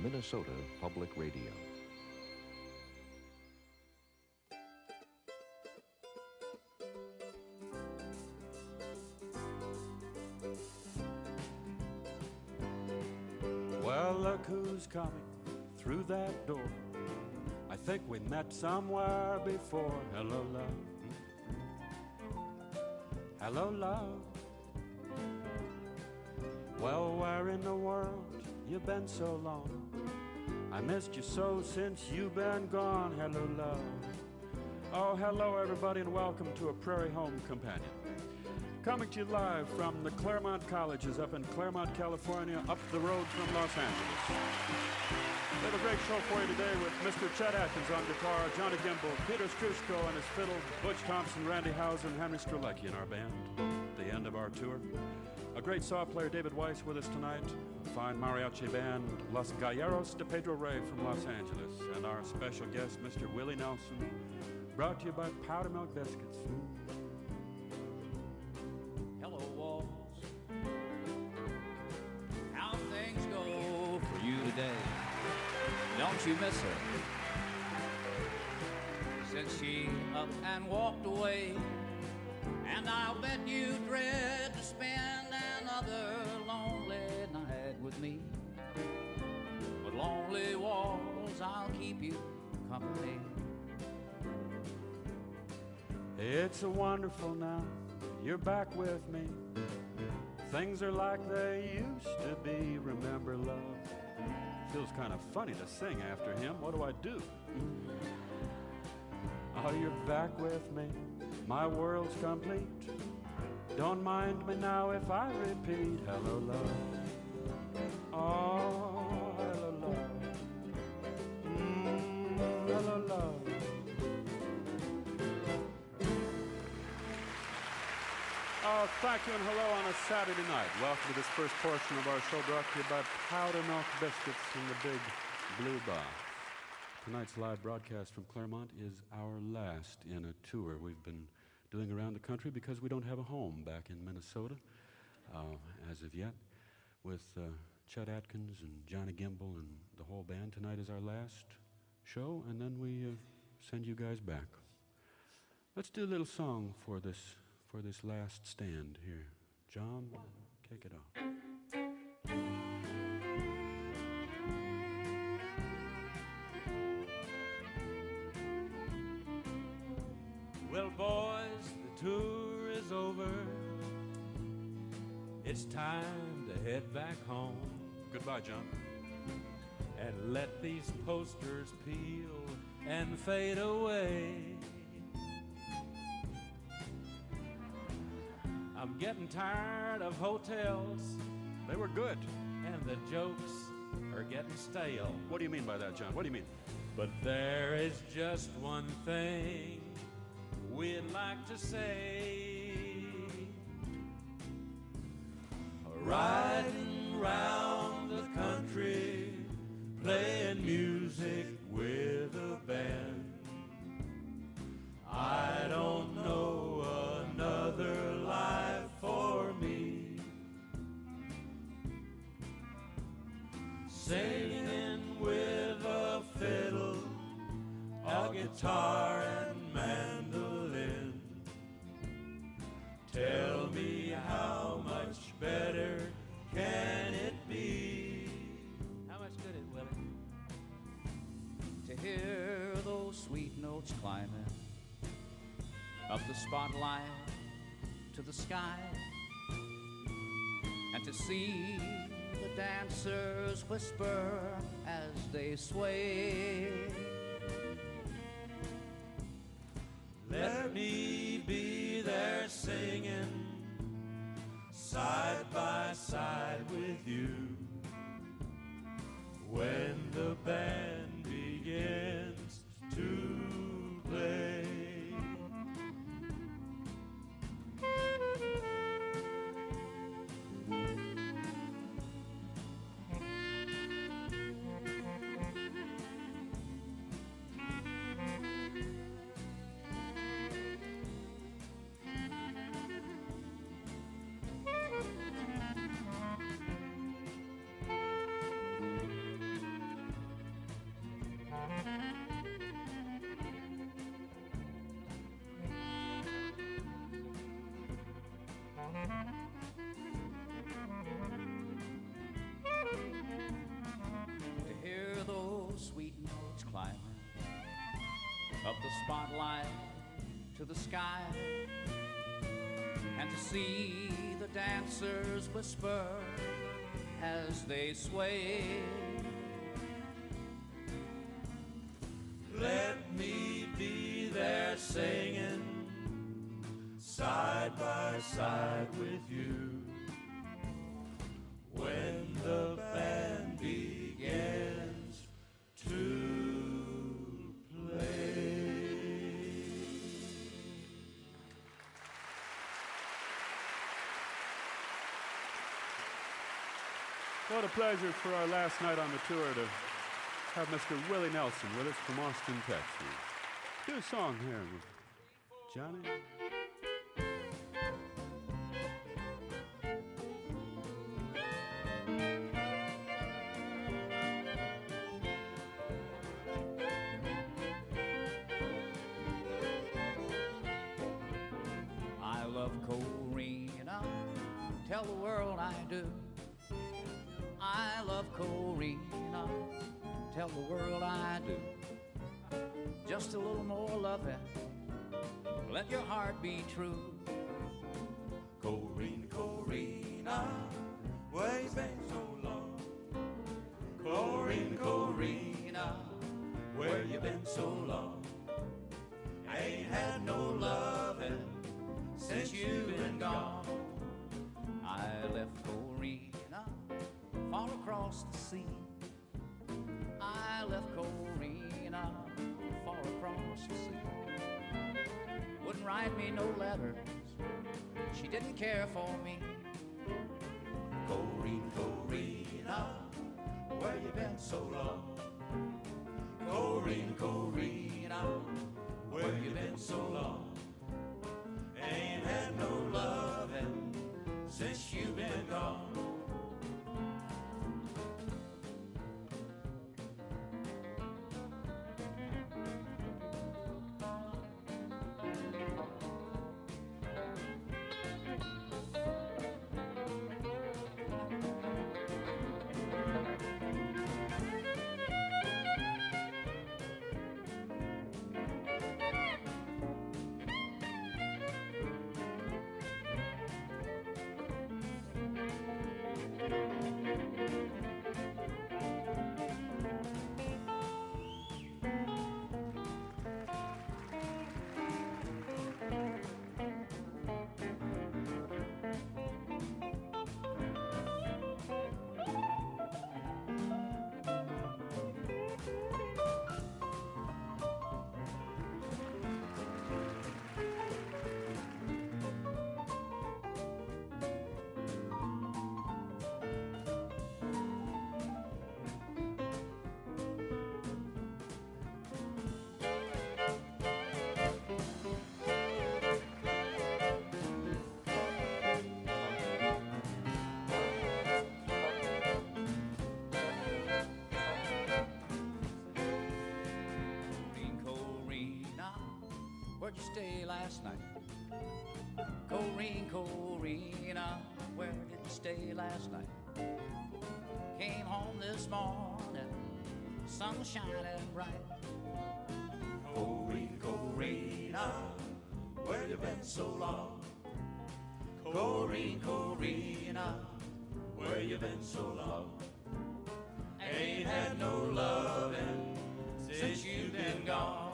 Minnesota Public Radio. Well, look who's coming through that door. I think we met somewhere before. Hello, love. Hello, love. Well, where in the world you been so long? I missed you so since you've been gone. Hello, love. Oh, hello, everybody, and welcome to A Prairie Home Companion. Coming to you live from the Claremont Colleges up in Claremont, California, up the road from Los Angeles. We have a great show for you today with Mr. Chet Atkins on guitar, Johnny Gimbel, Peter Strushko on his fiddle, Butch Thompson, Randy Housen, and Henry Strelecki in our band. The end of our tour. A great saw player, David Weiss, with us tonight. A fine mariachi band, Los Galleros de Pedro Rey from Los Angeles. And our special guest, Mr. Willie Nelson, brought to you by Powder Milk Biscuits. Hello, Walls. How things go for you today? Don't you miss her? Since she up and walked away, and I'll bet you dread to spend another lonely night with me. With lonely walls, I'll keep you company. It's a wonderful now, you're back with me. Things are like they used to be, remember, love. Feels kind of funny to sing after him. What do I do? Oh, you're back with me. My world's complete. Don't mind me now if I repeat. Hello, love. Oh, hello, love. Hello, love. Oh, thank you and hello on a Saturday night. Welcome to this first portion of our show brought to you by Powder Milk Biscuits in the Big Blue Box. Tonight's live broadcast from Claremont is our last in a tour we've been doing around the country because we don't have a home back in Minnesota as of yet. With Chet Atkins and Johnny Gimbel and the whole band, tonight is our last show, and then we send you guys back. Let's do a little song for this last stand here. John, kick it off. Well, boys, the tour is over. It's time to head back home. Goodbye, John. And let these posters peel and fade away. I'm getting tired of hotels. They were good. And the jokes are getting stale. What do you mean by that, John? What do you mean? But there is just one thing we'd like to say. Riding round the country, playing music with a band. I don't know another life for me. Singing with a fiddle, a guitar and mandolin. Tell me how much better can it be? How much good it, Willie? To hear those sweet notes climbing up the spotlight to the sky, and to see the dancers whisper as they sway. Let me be there singing side by side with you when the band begins to play. To hear those sweet notes climbing up the spotlight to the sky, and to see the dancers whisper as they sway. Let me be there singing side by side with you when the band begins to play. What a pleasure for our last night on the tour to have Mr. Willie Nelson with us from Austin, Texas. Do a song here, Johnny. I love Corina, tell the world I do. I love Corina, tell the world I do. Just a little more loving, let your heart be true. Corina, Corina, where you been so long? Corina, Corina, where you been so long? I ain't had no loving since you've been gone. I left Corina far across the sea. I left Corina far across the sea. Wouldn't write me no letters, she didn't care for me. Corina, Corina, where you been so long? Corina, Corina, where you been so long? Ain't had no loving since you've been gone. Where'd you stay last night? Corina, where did you stay last night? Came home this morning, sun was shining bright. Corina, where you been so long? Corina, where you been so long? Ain't had no loving since you've been gone.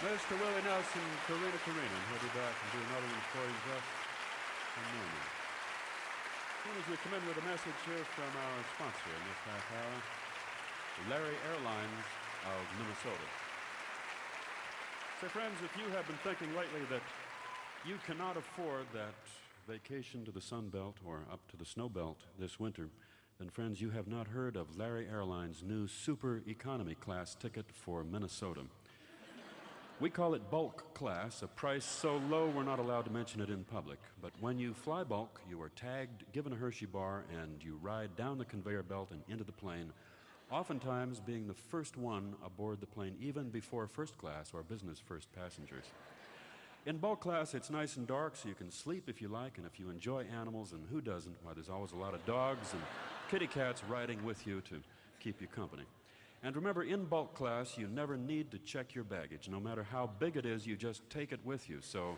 Mr. Willie Nelson, Corina. He'll be back and do another one for you just a moment. As soon as we come in with a message here from our sponsor in this half hour, Larry Airlines of Minnesota. So friends, if you have been thinking lately that you cannot afford that vacation to the Sun Belt or up to the Snow Belt this winter, then friends, you have not heard of Larry Airlines' new super economy class ticket for Minnesota. We call it bulk class, a price so low we're not allowed to mention it in public. But when you fly bulk, you are tagged, given a Hershey bar, and you ride down the conveyor belt and into the plane oftentimes being the first one aboard the plane, even before first class or business first passengers. In bulk class, it's nice and dark, so you can sleep if you like, and if you enjoy animals, and who doesn't, why, there's always a lot of dogs and kitty cats riding with you to keep you company. And remember, in bulk class, you never need to check your baggage. No matter how big it is, you just take it with you. So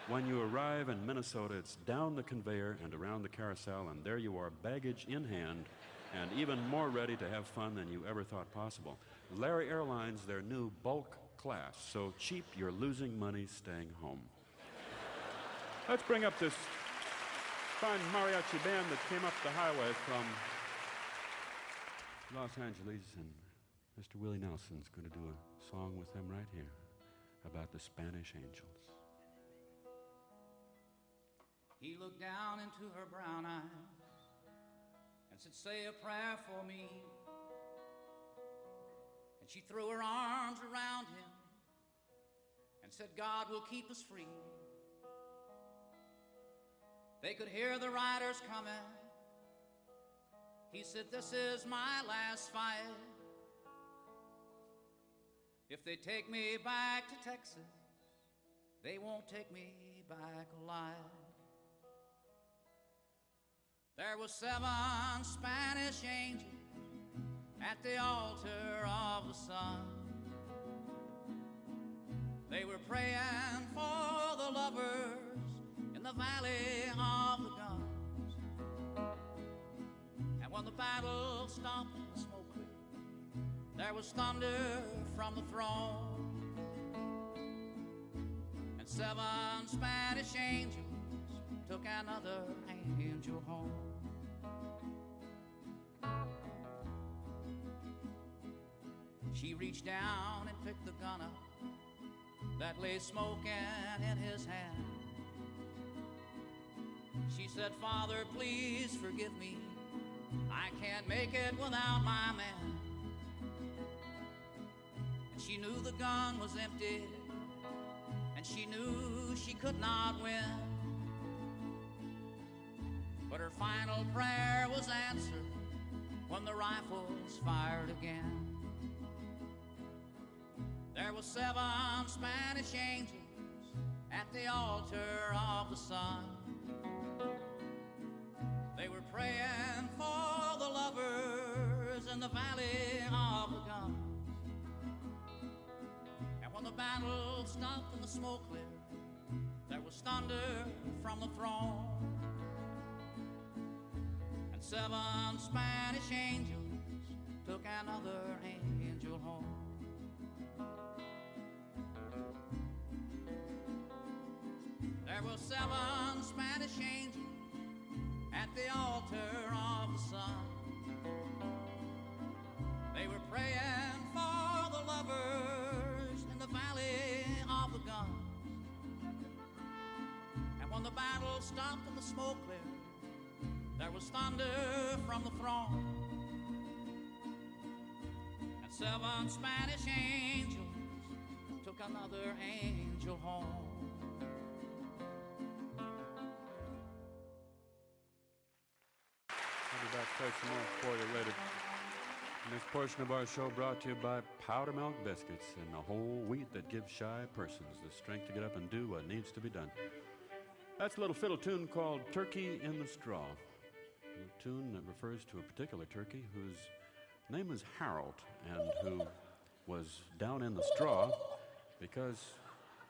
when you arrive in Minnesota, it's down the conveyor and around the carousel, and there you are, baggage in hand, and even more ready to have fun than you ever thought possible. Larry Airlines, their new bulk class. So cheap, you're losing money staying home. Let's bring up this fine mariachi band that came up the highway from Los Angeles, and Mr. Willie Nelson's going to do a song with them right here about the Spanish angels. He looked down into her brown eyes and said, "Say a prayer for me." And she threw her arms around him and said, "God will keep us free." They could hear the riders coming. He said, "This is my last fight. If they take me back to Texas, they won't take me back alive." There were 7 Spanish angels at the altar of the sun. They were praying for the lovers in the valley of the guns. And when the battle stopped and the smoke cleared, there was thunder from the throne. And 7 Spanish angels took another angel home. She reached down and picked the gun up that lay smoking in his hand. She said, "Father, please forgive me. I can't make it without my man." And she knew the gun was empty, and she knew she could not win. But her final prayer was answered when the rifles fired again. There were 7 Spanish angels at the altar of the sun. They were praying for the lovers in the valley of the guns. And when the battle stopped and the smoke cleared, there was thunder from the throne. And 7 Spanish angels took another angel home. There were 7 Spanish angels at the altar of the sun. They were praying for the lovers in the valley of the guns. And when the battle stopped and the smoke cleared, there was thunder from the throne. And 7 Spanish angels took another angel home. Backstage some more for you later. And this portion of our show brought to you by Powder Milk Biscuits and the whole wheat that gives shy persons the strength to get up and do what needs to be done. That's a little fiddle tune called Turkey in the Straw. A little tune that refers to a particular turkey whose name is Harold and who was down in the straw because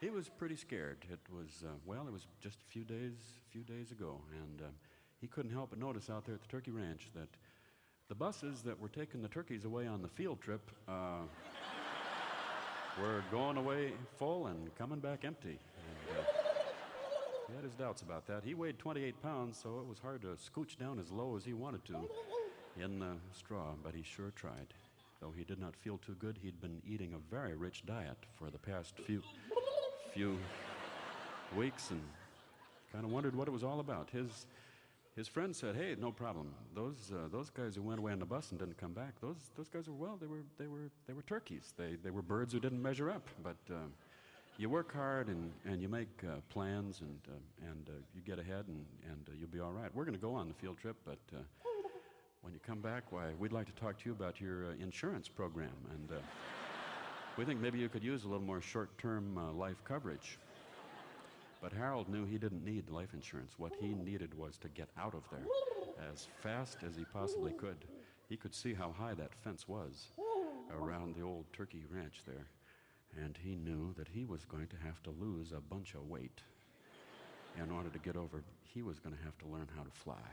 he was pretty scared. It was, it was just a few days ago, and he couldn't help but notice out there at the turkey ranch that the buses that were taking the turkeys away on the field trip were going away full and coming back empty. And, he had his doubts about that. He weighed 28 pounds, so it was hard to scooch down as low as he wanted to in the straw, but he sure tried. Though he did not feel too good, he'd been eating a very rich diet for the past few weeks and kind of wondered what it was all about. His friend said, "Hey, no problem. Those guys who went away on the bus and didn't come back, those guys were they were turkeys. They were birds who didn't measure up. But you work hard and you make plans and you get ahead and you'll be all right. We're going to go on the field trip, but when you come back, why, we'd like to talk to you about your insurance program, and we think maybe you could use a little more short-term life coverage. But Harold knew he didn't need life insurance. What he needed was to get out of there as fast as he possibly could. He could see how high that fence was around the old turkey ranch there, and he knew that he was going to have to lose a bunch of weight in order to get over. He was going to have to learn how to fly,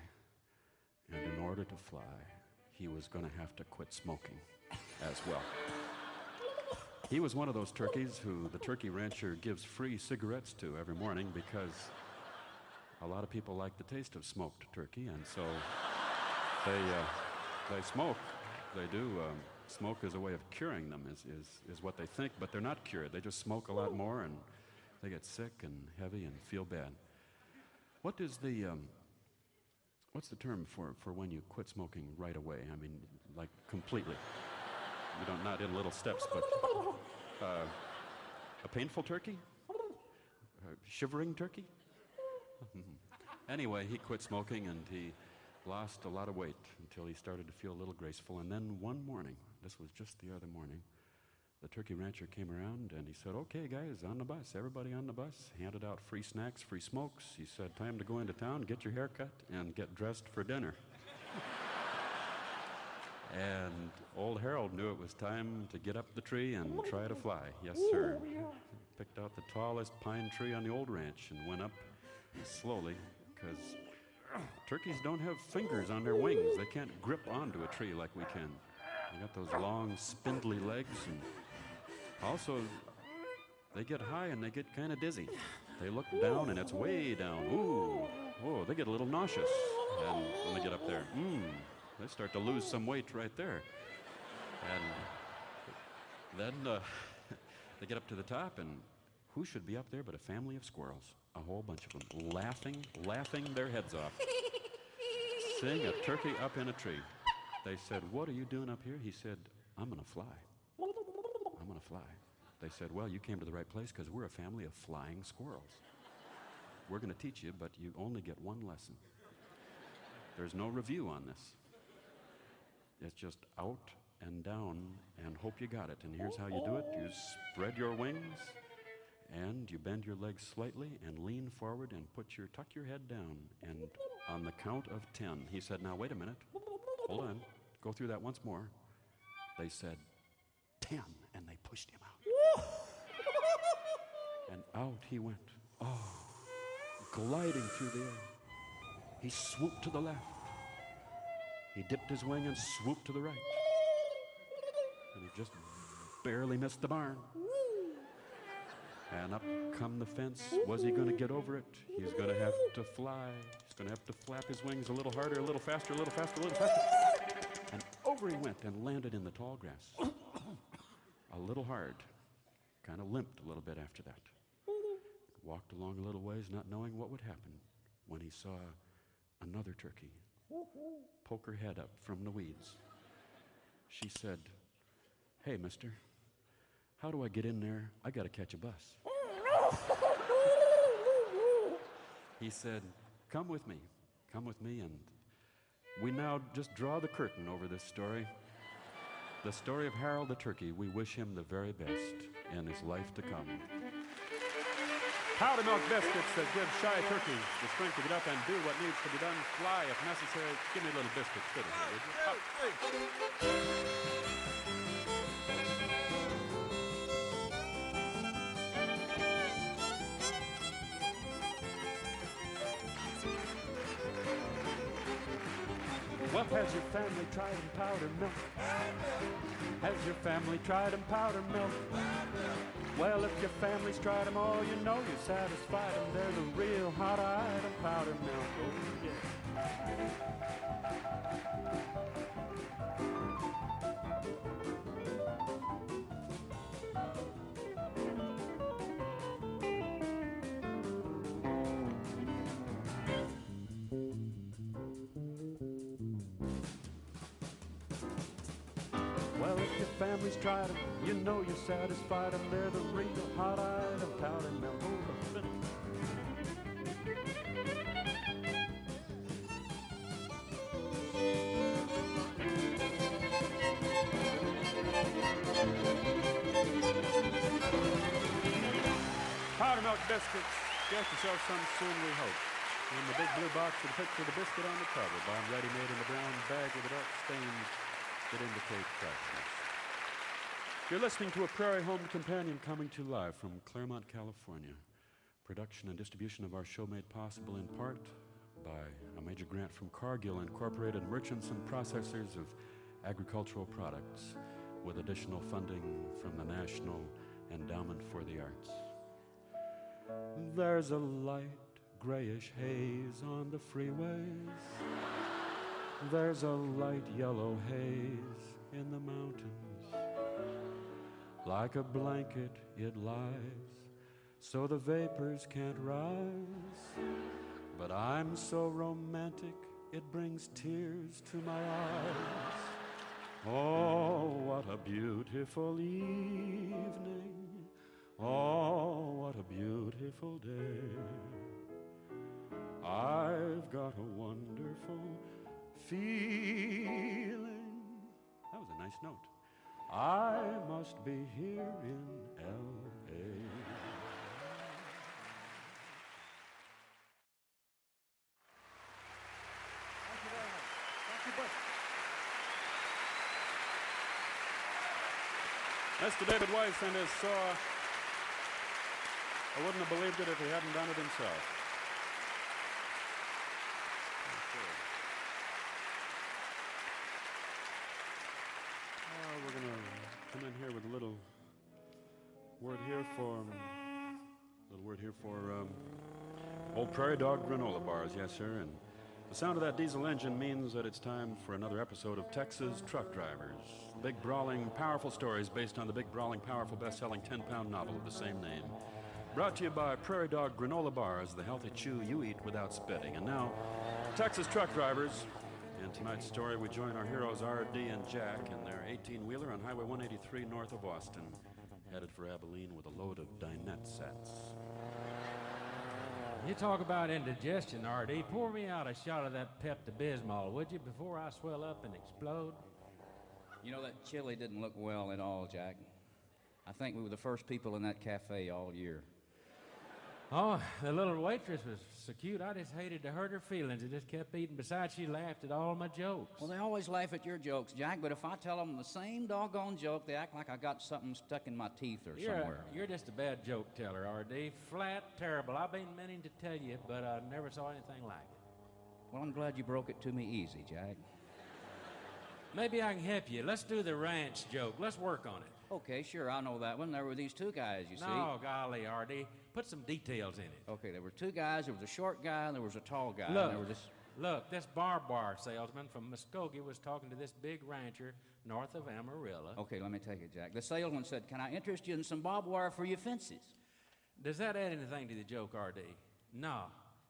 and in order to fly, he was going to have to quit smoking as well. He was one of those turkeys who the turkey rancher gives free cigarettes to every morning because a lot of people like the taste of smoked turkey, and so they smoke. They do. Smoke is a way of curing them, is what they think, but they're not cured. They just smoke a lot more, and they get sick and heavy and feel bad. What is the what's the term for when you quit smoking right away? I mean, like completely. You don't, not in little steps, but a painful turkey? A shivering turkey? Anyway, he quit smoking and he lost a lot of weight until he started to feel a little graceful. And then one morning, this was just the other morning, the turkey rancher came around and he said, "Okay, guys, on the bus, everybody on the bus," handed out free snacks, free smokes. He said, "Time to go into town, get your hair cut, and get dressed for dinner." And old Harold knew it was time to get up the tree and try to fly. Yes, sir. Picked out the tallest pine tree on the old ranch and went up slowly, because turkeys don't have fingers on their wings. They can't grip onto a tree like we can. They got those long, spindly legs, and also they get high and they get kind of dizzy. They look down and it's way down. Ooh, whoa, they get a little nauseous. And when they get up there, they start to lose some weight right there. And then they get up to the top, and who should be up there but a family of squirrels? A whole bunch of them, laughing their heads off. Seeing a turkey up in a tree. They said, "What are you doing up here?" He said, "I'm gonna fly. I'm gonna fly." They said, "Well, you came to the right place because we're a family of flying squirrels. We're gonna teach you, but you only get one lesson. There's no review on this. It's just out and down and hope you got it. And here's how you do it. You spread your wings and you bend your legs slightly and lean forward and tuck your head down. And on the count of 10, he said, "Now wait a minute. Hold on. Go through that once more." They said 10, and they pushed him out. And out he went. Oh, gliding through the air. He swooped to the left. He dipped his wing and swooped to the right. And he just barely missed the barn. And up come the fence. Was he going to get over it? He's going to have to fly. He's going to have to flap his wings a little harder, a little faster, a little faster, a little faster. And over he went and landed in the tall grass. A little hard. Kind of limped a little bit after that. Walked along a little ways, not knowing what would happen, when he saw another turkey poke her head up from the weeds. She said, "Hey, mister, how do I get in there? I got to catch a bus." He said, come with me, and we now just draw the curtain over this story. The story of Harold the turkey. We wish him the very best in his life to come. Powder milk biscuits that give shy turkeys the strength to get up and do what needs to be done. Fly if necessary. Give me a little biscuit fiddle here, would you? Well, has your family tried and powdered milk? Has your family tried and powdered milk? Well, if your family's tried them all, you know you satisfied them. They're the real hot item, powdered milk. Oh, yeah. Well, if your family's tried them, you know you're satisfied them. They're the real hot item, powdered milk. Oh, biscuits. Get yourself some soon, we hope. In the big blue box with a picture of the biscuit on the cover, bound ready-made in the brown bag with the dark stains that indicate freshness. You're listening to A Prairie Home Companion coming to you live from Claremont, California. Production and distribution of our show made possible in part by a major grant from Cargill Incorporated, merchants and processors of agricultural products, with additional funding from the National Endowment for the Arts. There's a light grayish haze on the freeways. There's a light yellow haze in the mountains. Like a blanket it lies, so the vapors can't rise. But I'm so romantic, it brings tears to my eyes. Oh, what a beautiful evening. Oh, what a beautiful day. I've got a wonderful feeling. That was a nice note. I must be here in L.A. Thank you very much. Thank you, Bush. Mr. David Weiss and his saw. I wouldn't have believed it if he hadn't done it himself. We're going to come in here with a little word here for old Prairie Dog granola bars, yes, sir. And the sound of that diesel engine means that it's time for another episode of Texas Truck Drivers. Big, brawling, powerful stories based on the big, brawling, powerful, best-selling 10-pound novel of the same name. Brought to you by Prairie Dog granola bars, the healthy chew you eat without spitting. And now, Texas Truck Drivers. In tonight's story, we join our heroes R.D. and Jack in their 18-wheeler on Highway 183 north of Austin, headed for Abilene with a load of dinette sets. You talk about indigestion, R.D. Pour me out a shot of that Pepto-Bismol, would you, before I swell up and explode? You know, that chili didn't look well at all, Jack. I think we were the first people in that cafe all year. Oh, the little waitress was so cute, I just hated to hurt her feelings. I just kept eating. Besides, she laughed at all my jokes. Well, they always laugh at your jokes, Jack, but if I tell them the same doggone joke, they act like I got something stuck in my teeth or somewhere. You're just a bad joke teller, R.D. Flat terrible. I've been meaning to tell you, but I never saw anything like it. Well, I'm glad you broke it to me easy, Jack. Maybe I can help you. Let's do the ranch joke. Let's work on it. Okay, sure, I know that one. There were these two guys, you see. No, golly, R.D. Put some details in it. Okay, there were two guys. There was a short guy and there was a tall guy. Look, and they were just... Look, this barbed wire salesman from Muskogee was talking to this big rancher north of Amarillo. Okay, let me take it, Jack. The salesman said, "Can I interest you in some barbed wire for your fences?" Does that add anything to the joke, R.D.? No,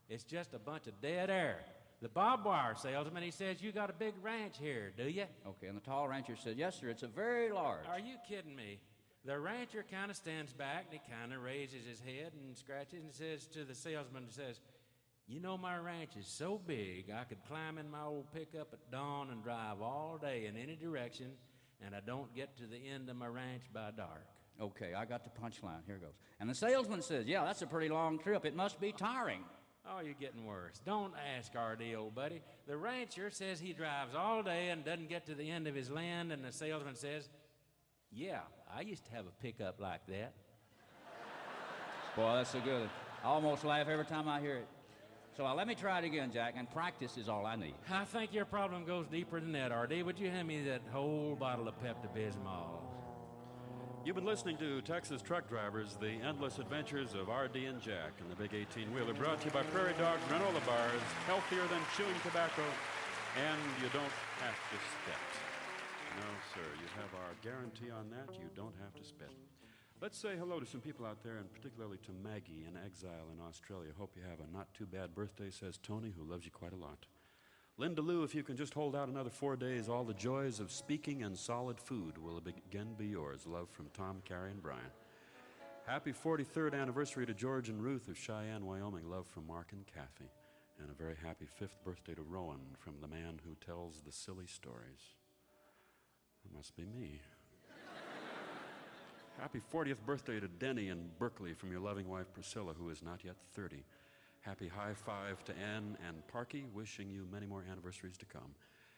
it's just a bunch of dead air. The barbed wire salesman, he says, "You got a big ranch here, do you?" Okay, and the tall rancher said, "Yes, sir, it's a very large." Are you kidding me? The rancher kind of stands back and he kind of raises his head and scratches and says to the salesman, he says, "You know, my ranch is so big I could climb in my old pickup at dawn and drive all day in any direction, and I don't get to the end of my ranch by dark." Okay, I got the punchline. Here goes. And the salesman says, "Yeah, that's a pretty long trip. It must be tiring." Oh, you're getting worse. Don't ask, R.D., old buddy. The rancher says he drives all day and doesn't get to the end of his land, and the salesman says, "Yeah, I used to have a pickup like that." Boy, that's so good. I almost laugh every time I hear it. So let me try it again, Jack, and practice is all I need. I think your problem goes deeper than that, R.D. Would you hand me that whole bottle of Pepto-Bismol? You've been listening to Texas Truck Drivers, the endless adventures of R.D. and Jack in the big 18-wheeler, brought to you by Prairie Dog granola bars, healthier than chewing tobacco, and you don't have to spit. No, sir, you have our guarantee on that. You don't have to spit. Let's say hello to some people out there, and particularly to Maggie in exile in Australia. Hope you have a not-too-bad birthday, says Tony, who loves you quite a lot. Linda Lou, if you can just hold out another 4 days, all the joys of speaking and solid food will again be yours. Love from Tom, Carrie, and Brian. Happy 43rd anniversary to George and Ruth of Cheyenne, Wyoming. Love from Mark and Kathy. And a very happy 5th birthday to Rowan from the man who tells the silly stories. It must be me. Happy 40th birthday to Denny in Berkeley from your loving wife Priscilla, who is not yet 30. Happy high five to Ann and Parky, wishing you many more anniversaries to come.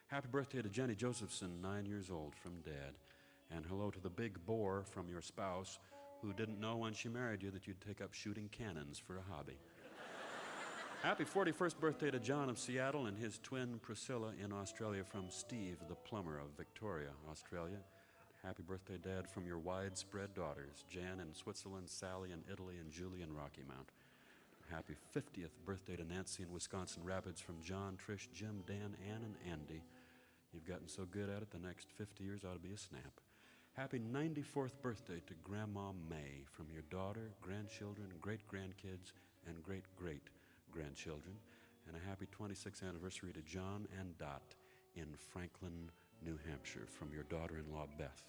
Happy birthday to Jenny Josephson, 9 years old, from Dad. And hello to the big bore from your spouse, who didn't know when she married you that you'd take up shooting cannons for a hobby. Happy 41st birthday to John of Seattle and his twin Priscilla in Australia from Steve, the plumber of Victoria, Australia. Happy birthday, Dad, from your widespread daughters, Jan in Switzerland, Sally in Italy, and Julie in Rocky Mount. Happy 50th birthday to Nancy in Wisconsin Rapids from John, Trish, Jim, Dan, Ann, and Andy. You've gotten so good at it, the next 50 years ought to be a snap. Happy 94th birthday to Grandma May from your daughter, grandchildren, great-grandkids, and great-great-grandchildren. And a happy 26th anniversary to John and Dot in Franklin, New Hampshire from your daughter-in-law, Beth.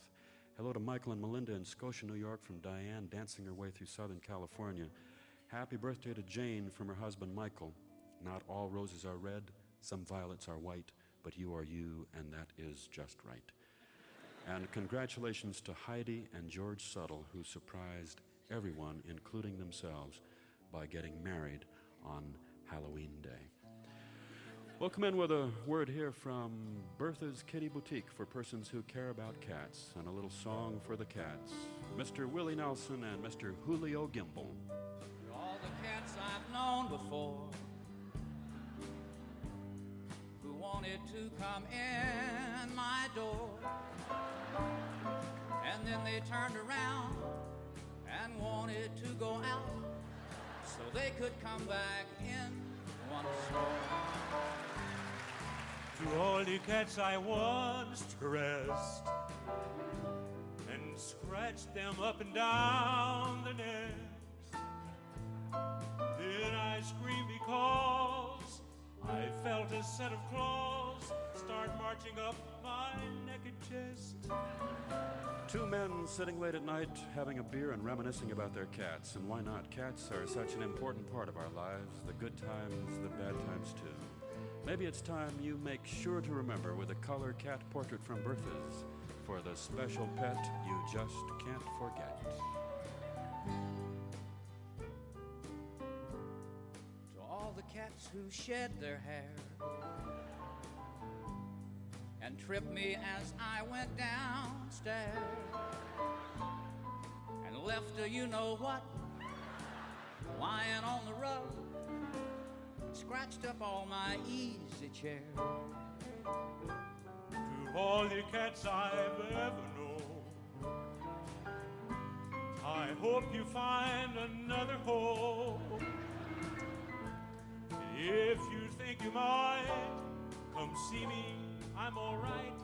Hello to Michael and Melinda in Scotia, New York from Diane, dancing her way through Southern California. Happy birthday to Jane from her husband, Michael. Not all roses are red, some violets are white, but you are you, and that is just right. And congratulations to Heidi and George Suttle, who surprised everyone, including themselves, by getting married on Halloween Day. We'll come in with a word here from Bertha's Kitty Boutique for persons who care about cats, and a little song for the cats. Mr. Willie Nelson and Mr. Julio Gimble. All the cats I've known before who wanted to come in my door, and then they turned around and wanted to go out so they could come back in once more. To all the cats I once caressed and scratched them up and down the necks, then I screamed because I felt a set of claws start marching up my naked chest. Two men sitting late at night having a beer and reminiscing about their cats. And why not? Cats are such an important part of our lives, the good times, the bad times too. Maybe it's time you make sure to remember with a color cat portrait from Bertha's for the special pet you just can't forget. To all the cats who shed their hair and tripped me as I went downstairs and left a you-know-what lying on the rug, scratched up all my easy chair. To all the cats I've ever known, I hope you find another home. If you think you might come see me, I'm all right.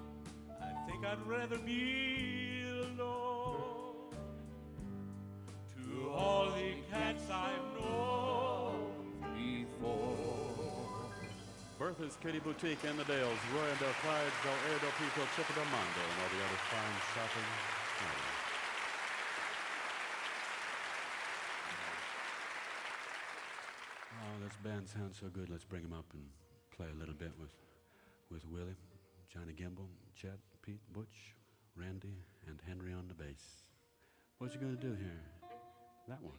I think I'd rather be alone. To all the cats I've known before. Bertha's Kitty Boutique in the Dales, Roya del Clyde, Del Air del Pico, Chipa del Mondo, and all the other fine shopping. Oh, this band sounds so good. Let's bring them up and play a little bit with Willie, Johnny Gimble, Chet, Pete, Butch, Randy, and Henry on the bass. What you gonna do here? That one.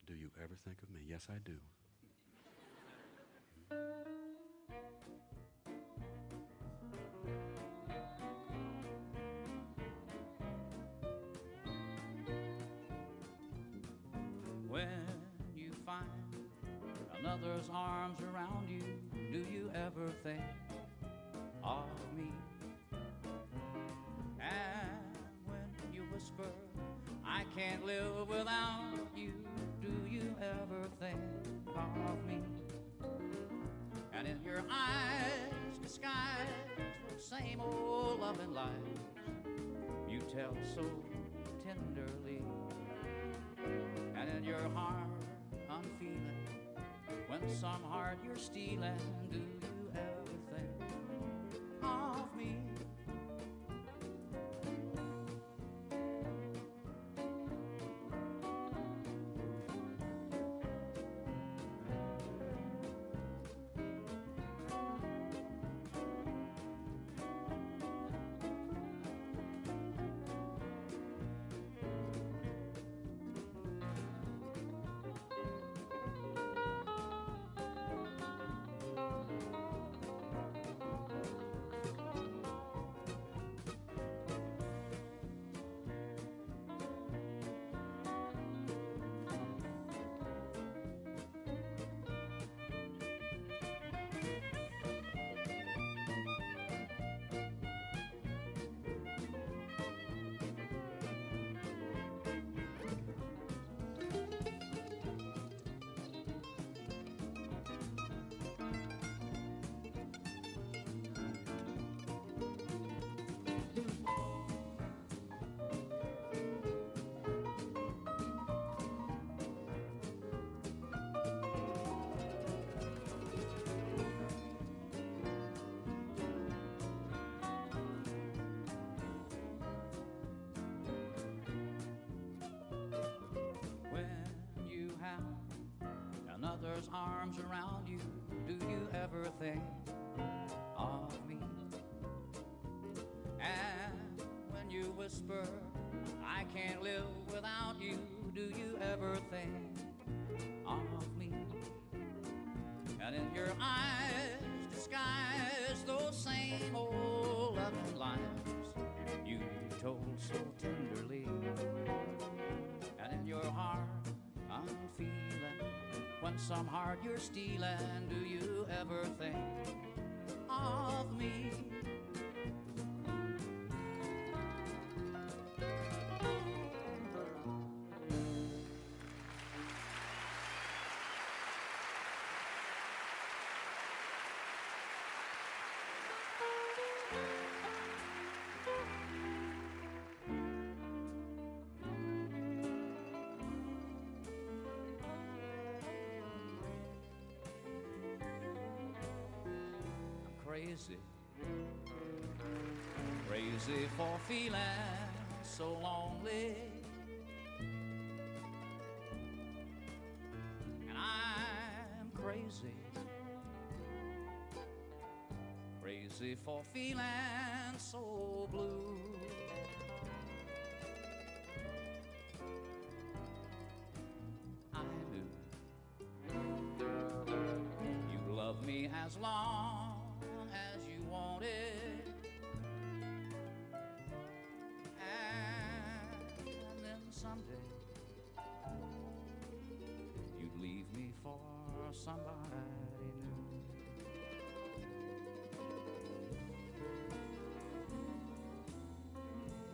Do you ever think of me? Yes, I do. When you find another's arms around you, do you ever think of me? And when you whisper, I can't live without you, do you ever think of me? And in your eyes disguised with same old loving lies, you tell so tenderly. And in your heart unfeeling, when some heart you're stealing, do you ever think of me? another's arms around you, do you ever think of me? And when you whisper, I can't live without you, do you ever think of me? And in your eyes disguise those same old loving lies you told so tenderly. And in your heart I'm feeling, when some heart you're stealing, do you ever think of me? Crazy, crazy for feeling so lonely. And I'm crazy, crazy for feeling so blue. I knew you loved me as long as you wanted, and then someday you'd leave me for somebody new.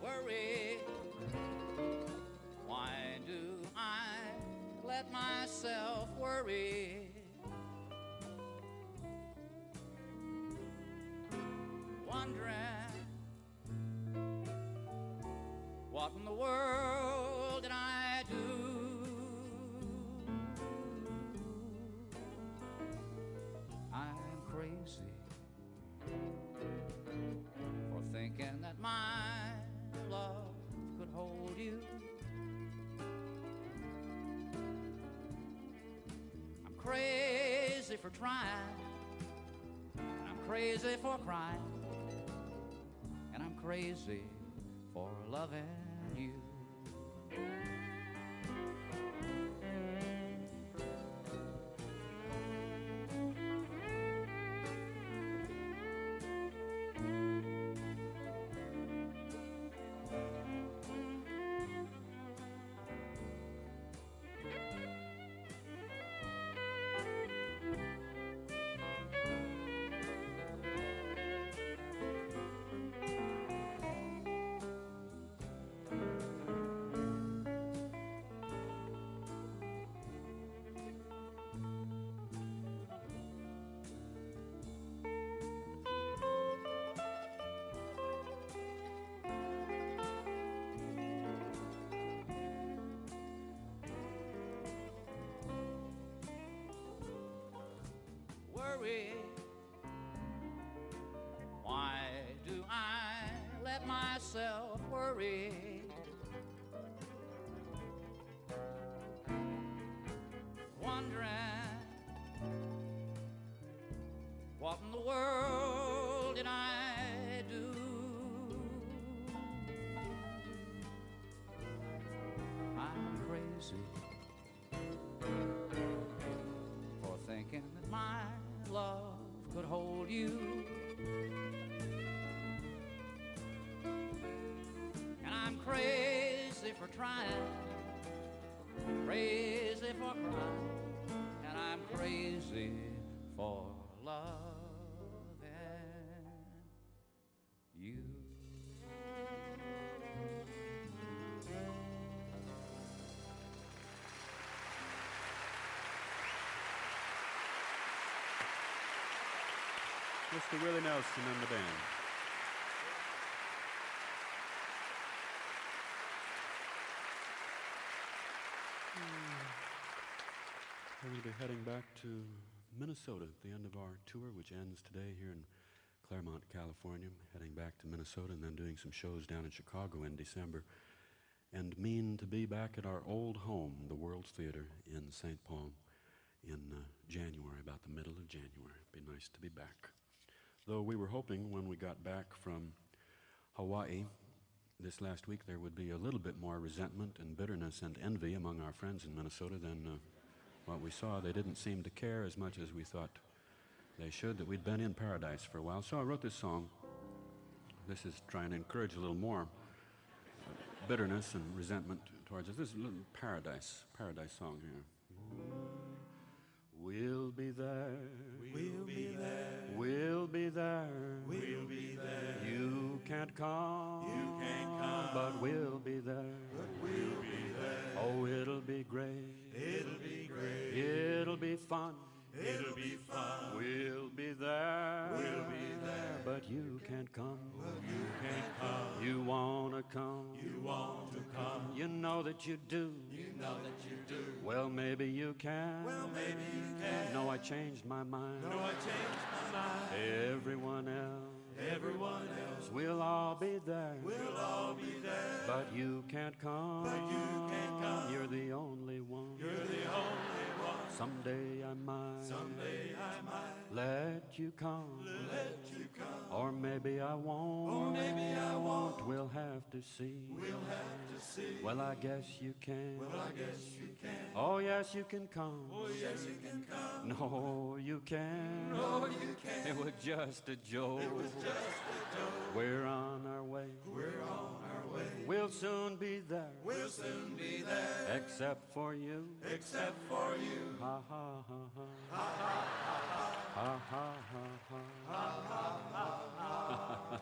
Worry, why do I let myself worry? Wondering what in the world did I do? I'm crazy for thinking that my love could hold you. I'm crazy for trying, I'm crazy for crying, and I'm crazy for loving you. Worry, why do I let myself worry? Wondering what in the world did I do? I'm crazy for thinking that my love could hold you. And I'm crazy for trying, crazy for crying, and I'm crazy for loving you. Mr. Willie Nelson and the band. We're going to be heading back to Minnesota at the end of our tour, which ends today here in Claremont, California. Heading back to Minnesota and then doing some shows down in Chicago in December. And mean to be back at our old home, the World's Theater in St. Paul, in January, about the middle of January. It'd be nice to be back. Though we were hoping when we got back from Hawaii this last week there would be a little bit more resentment and bitterness and envy among our friends in Minnesota than what we saw. They didn't seem to care as much as we thought they should, that we'd been in paradise for a while. So I wrote this song. This is trying to encourage a little more bitterness and resentment towards us. This is a little paradise song here. We'll be there. We'll be there. We'll be there. We'll be there. You can't come. You can't come. But we'll be there. But we'll be there. Oh, it'll be great. It'll be great. It'll be fun. It'll be fun. We'll be there. We'll be there. But you can't come. But you can't come. You wanna come. You want to come. You know that you do. You know that you do. Well, maybe you can. Well, maybe you can. No, I changed my mind. No, I changed my mind. Everyone else. Everyone else. We'll all be there. We'll all be there. But you can't come. But you can't come. You're the only one. You're the only one. Someday I might. Someday I might let you come. let you come. Or maybe I won't. Or maybe I won't. We'll have to see. We'll have to see. Well, I guess you can. Well, I guess you can. Oh, yes, you can come. Oh, yes, you can come. No, you can't. No, you can't. It was just a joke. It was just a joke. We're on our way. We're on our way. We'll soon be there. We'll soon be there. Except for you. Except for you. Ha ha ha ha. Ha ha ha ha. Ha ha ha ha.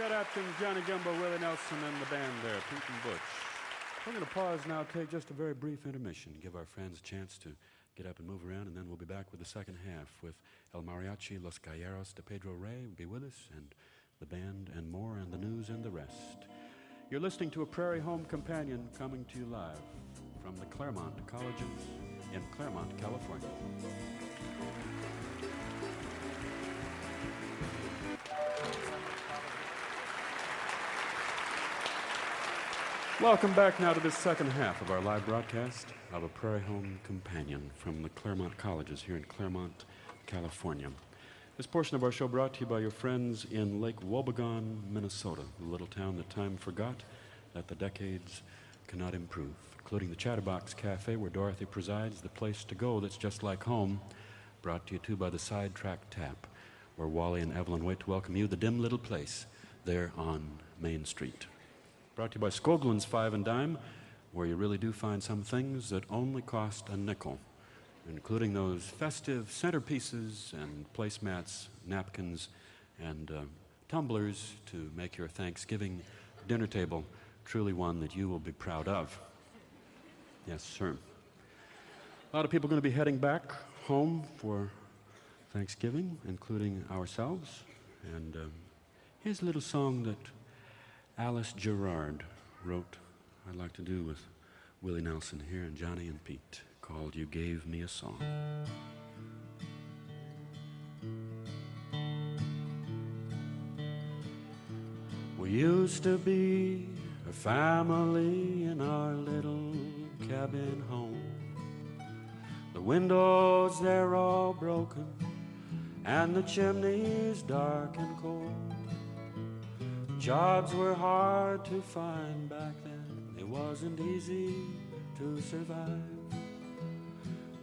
Chet Atkins, Johnny Gimbo, Willie Nelson, and the band there, Pete and Butch. We're going to pause now, take just a very brief intermission, give our friends a chance to get up and move around, and then we'll be back with the second half with El Mariachi, Los Galleros de Pedro Rey will be with us, and the band and more, and the news and the rest. You're listening to A Prairie Home Companion coming to you live from the Claremont Colleges in Claremont, California. Welcome back now to this second half of our live broadcast of A Prairie Home Companion from the Claremont Colleges here in Claremont, California. This portion of our show brought to you by your friends in Lake Wobegon, Minnesota, the little town that time forgot that the decades cannot improve, including the Chatterbox Cafe where Dorothy presides, the place to go that's just like home, brought to you too by the Sidetrack Tap, where Wally and Evelyn wait to welcome you, the dim little place there on Main Street. Brought to you by Skoglund's Five and Dime, where you really do find some things that only cost a nickel, including those festive centerpieces and placemats, napkins, and tumblers to make your Thanksgiving dinner table truly one that you will be proud of. Yes, sir. A lot of people are going to be heading back home for Thanksgiving, including ourselves. And here's a little song that Alice Gerard wrote, I'd like to do with Willie Nelson here and Johnny and Pete, called You Gave Me a Song. We used to be a family in our little cabin home. The windows, they're all broken, and the chimney's dark and cold. Jobs were hard to find back then. It wasn't easy to survive.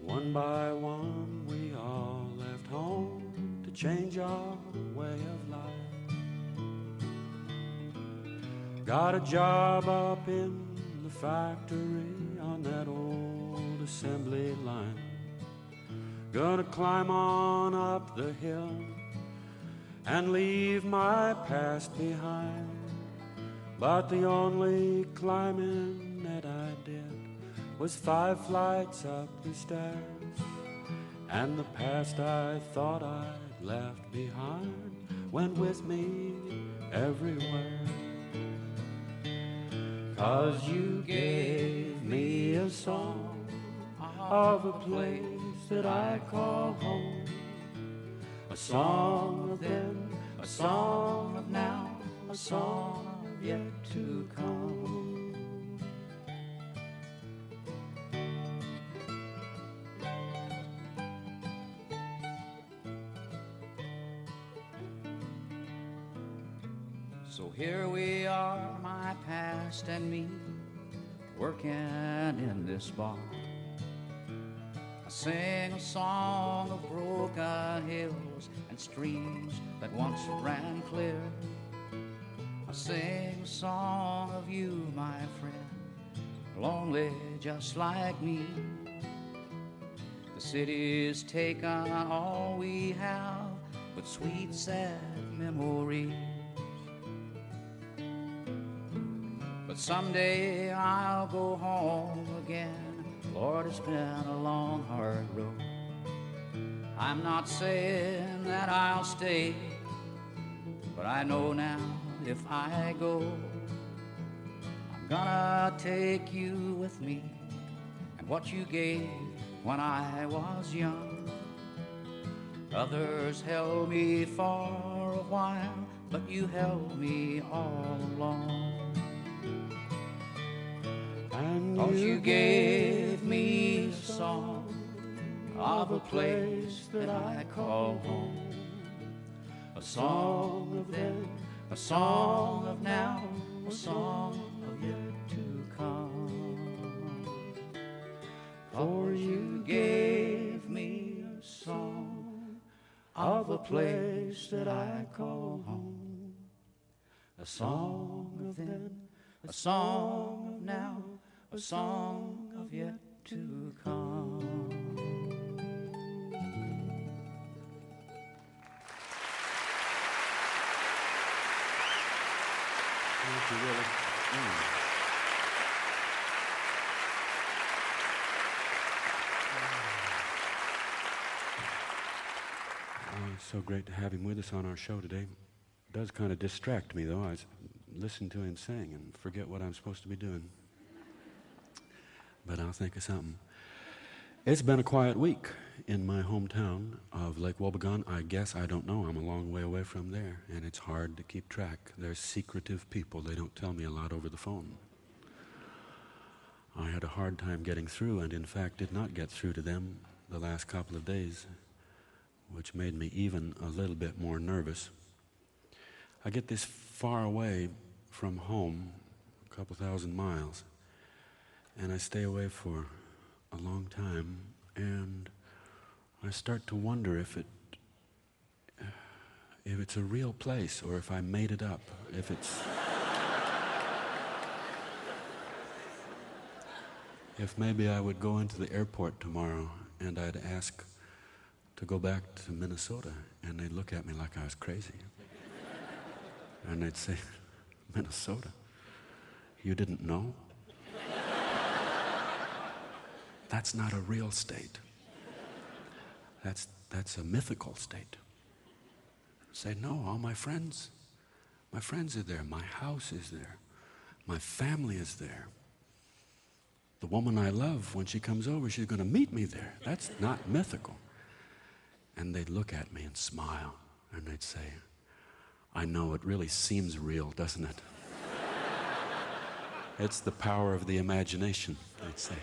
One by one, we all left home to change our way of life. Got a job up in the factory on that old assembly line. Gonna climb on up the hill and leave my past behind. But the only climbing that I did was 5 flights up the stairs, and the past I thought I'd left behind went with me everywhere. 'Cause you gave me a song of a place that I call home. A song of then, a song of now, a song of yet to come. So here we are, my past and me, working in this bar. I sing a song of broken hills and streams that once ran clear. I sing a song of you, my friend, lonely just like me. The city's taken all we have, but sweet, sad memories. But someday I'll go home again. Lord, it's been a long, hard road. I'm not saying that I'll stay, but I know now if I go, I'm gonna take you with me, and what you gave when I was young. Others held me for a while, but you held me all along. And 'Cause you gave me a song of a place that I call home. A song of then, a song of now, a song of yet to come. For you gave me a song of a place that I call home. A song of then, a song of now, a song of yet to come. you, Willie. Oh, it's so great to have him with us on our show today. It does kind of distract me, though. I listen to him sing and forget what I'm supposed to be doing. But I'll think of something. It's been a quiet week in my hometown of Lake Wobegon. I guess, I don't know, I'm a long way away from there, and it's hard to keep track. They're secretive people. They don't tell me a lot over the phone. I had a hard time getting through, and in fact did not get through to them the last couple of days, which made me even a little bit more nervous. I get this far away from home, a couple thousand miles, and I stay away for a long time, and I start to wonder if it's a real place or if I made it up, if maybe I would go into the airport tomorrow and I'd ask to go back to Minnesota, and they'd look at me like I was crazy. And they'd say, Minnesota? You didn't know? That's not a real state. That's a mythical state. Say, no, all my friends are there. My house is there. My family is there. The woman I love, when she comes over, she's going to meet me there. That's not mythical. And they'd look at me and smile, and they'd say, I know, it really seems real, doesn't it? It's the power of the imagination, they'd say.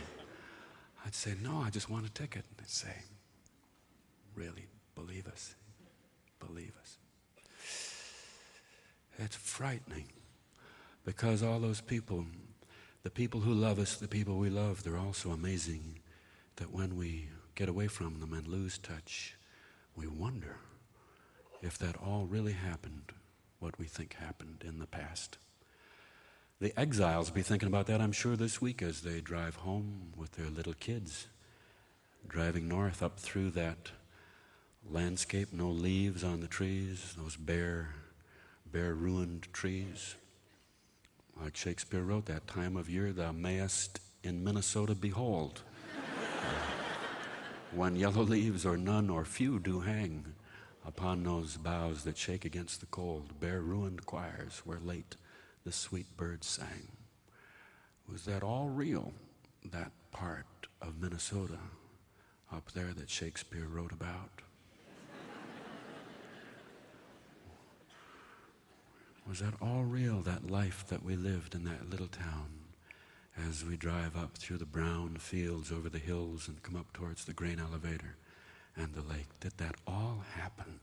I'd say, no, I just want a ticket. They'd say, really, believe us. Believe us. It's frightening, because all those people, the people who love us, the people we love, they're all so amazing that when we get away from them and lose touch, we wonder if that all really happened, what we think happened in the past. The exiles will be thinking about that, I'm sure, this week as they drive home with their little kids, driving north up through that landscape, no leaves on the trees, those bare ruined trees. Like Shakespeare wrote, that time of year thou mayest in Minnesota behold, when yellow leaves or none or few do hang upon those boughs that shake against the cold, bare ruined choirs where late the sweet birds sang. Was that all real, that part of Minnesota up there that Shakespeare wrote about? Was that all real, that life that we lived in that little town as we drive up through the brown fields over the hills and come up towards the grain elevator and the lake? Did that all happen?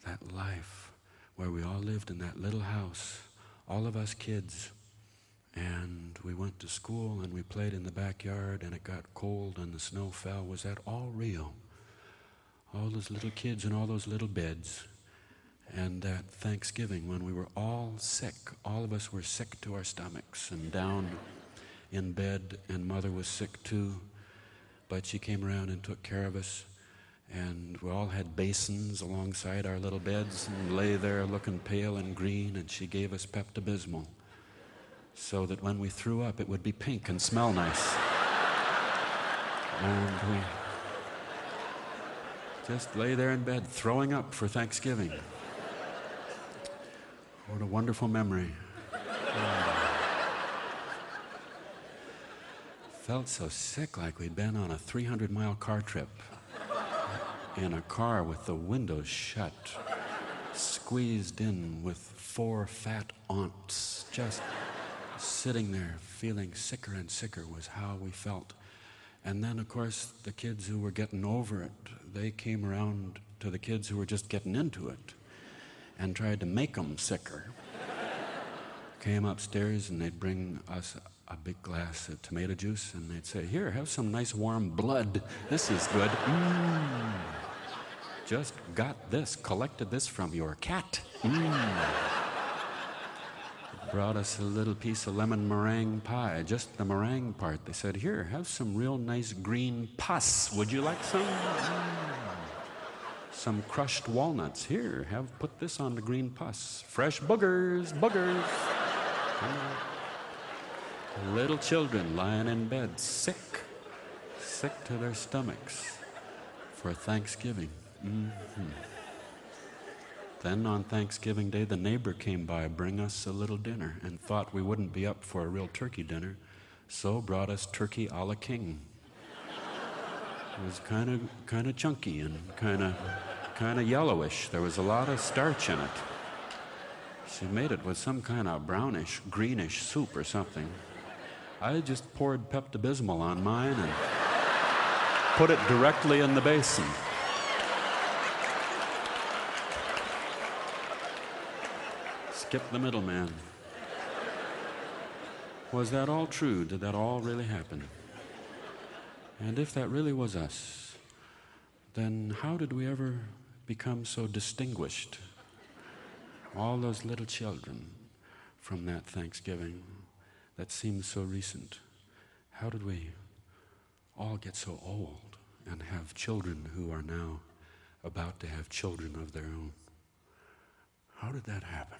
That life where we all lived in that little house, all of us kids, and we went to school and we played in the backyard and it got cold and the snow fell. Was that all real? All those little kids in all those little beds. And that Thanksgiving when we were all sick, all of us were sick to our stomachs and down in bed, and Mother was sick too, but she came around and took care of us, and we all had basins alongside our little beds and lay there looking pale and green, and she gave us Pepto-Bismol so that when we threw up it would be pink and smell nice. And we just lay there in bed throwing up for Thanksgiving. What a wonderful memory. Felt so sick, like we'd been on a 300-mile car trip in a car with the windows shut, squeezed in with 4 fat aunts, just sitting there feeling sicker and sicker was how we felt. And then, of course, the kids who were getting over it, they came around to the kids who were just getting into it and tried to make them sicker. Came upstairs and they'd bring us a big glass of tomato juice and they'd say, here, have some nice warm blood. This is good. Just got this, collected this from your cat. Brought us a little piece of lemon meringue pie, just the meringue part. They said, here, have some real nice green pus. Would you like some? Some crushed walnuts. Here, put this on the green pus. Fresh boogers. Little children lying in bed, sick to their stomachs for Thanksgiving. Then on Thanksgiving Day, the neighbor came by, bring us a little dinner, and thought we wouldn't be up for a real turkey dinner, so brought us turkey a la king. It was kind of chunky and kind of yellowish. There was a lot of starch in it. She made it with some kind of brownish, greenish soup or something. I just poured Pepto-Bismol on mine and put it directly in the basin. Skip the middleman. Was that all true? Did that all really happen? And if that really was us, then how did we ever become so distinguished? All those little children from that Thanksgiving that seems so recent. How did we all get so old and have children who are now about to have children of their own? How did that happen?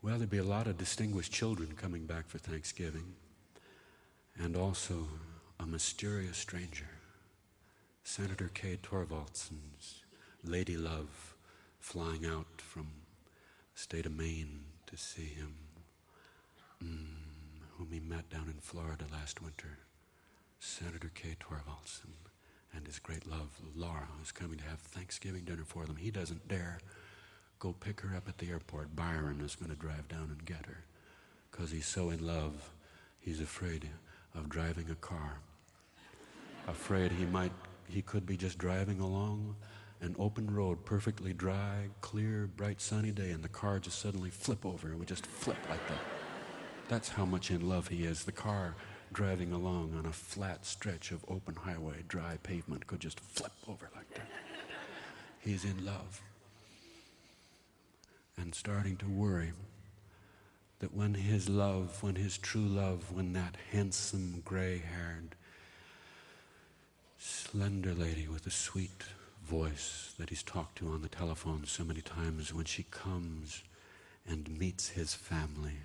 Well, there'd be a lot of distinguished children coming back for Thanksgiving, and also a mysterious stranger, Senator K. Thorvaldson's lady love, flying out from the state of Maine to see him, whom he met down in Florida last winter. Senator K. Thorvaldson and his great love, Laura, who's coming to have Thanksgiving dinner for them. He doesn't dare go pick her up at the airport. Byron is going to drive down and get her because he's so in love, he's afraid of driving a car. Afraid he could be just driving along an open road, perfectly dry, clear, bright, sunny day, and the car just suddenly flip over. It would just flip like that. That's how much in love he is. The car driving along on a flat stretch of open highway, dry pavement, could just flip over like that. He's in love. And starting to worry that when his true love, when that handsome, gray-haired, slender lady with a sweet voice that he's talked to on the telephone so many times, when she comes and meets his family,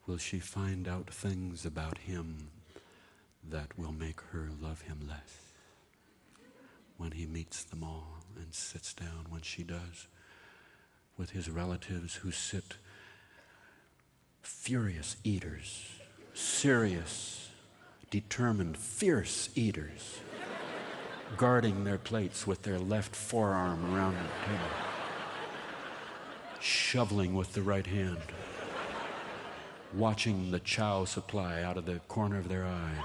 will she find out things about him that will make her love him less? When he meets them all and sits down, when she does, with his relatives who sit furious eaters, serious, determined, fierce eaters, guarding their plates with their left forearm around the table, shoveling with the right hand, watching the chow supply out of the corner of their eye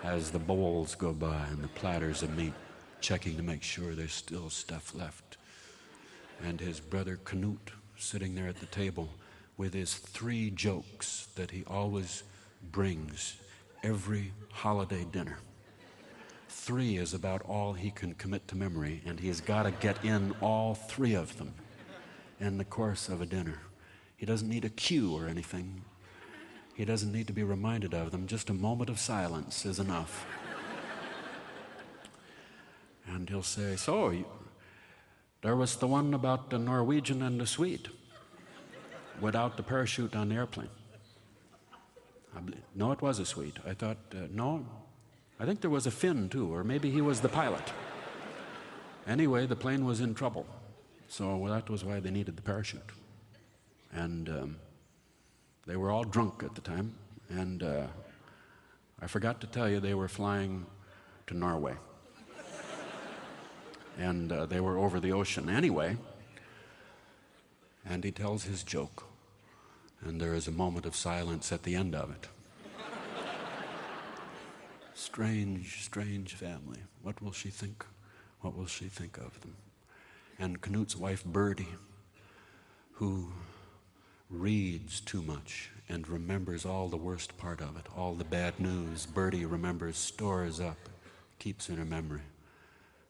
as the bowls go by and the platters of meat, checking to make sure there's still stuff left. And his brother Knut sitting there at the table with his 3 jokes that he always brings every holiday dinner. 3 is about all he can commit to memory, and he has got to get in all 3 of them in the course of a dinner. He doesn't need a cue or anything. He doesn't need to be reminded of them. Just a moment of silence is enough. And he'll say, there was the one about the Norwegian and the Swede without the parachute on the airplane. No, it was a Swede. I thought, no, I think there was a Finn too, or maybe he was the pilot. Anyway, the plane was in trouble, so that was why they needed the parachute. And they were all drunk at the time, and I forgot to tell you they were flying to Norway. And they were over the ocean anyway. And he tells his joke, and there is a moment of silence at the end of it. Strange, strange family. What will she think? What will she think of them? And Knut's wife, Birdie, who reads too much and remembers all the worst part of it, all the bad news. Birdie remembers, stores up, keeps in her memory.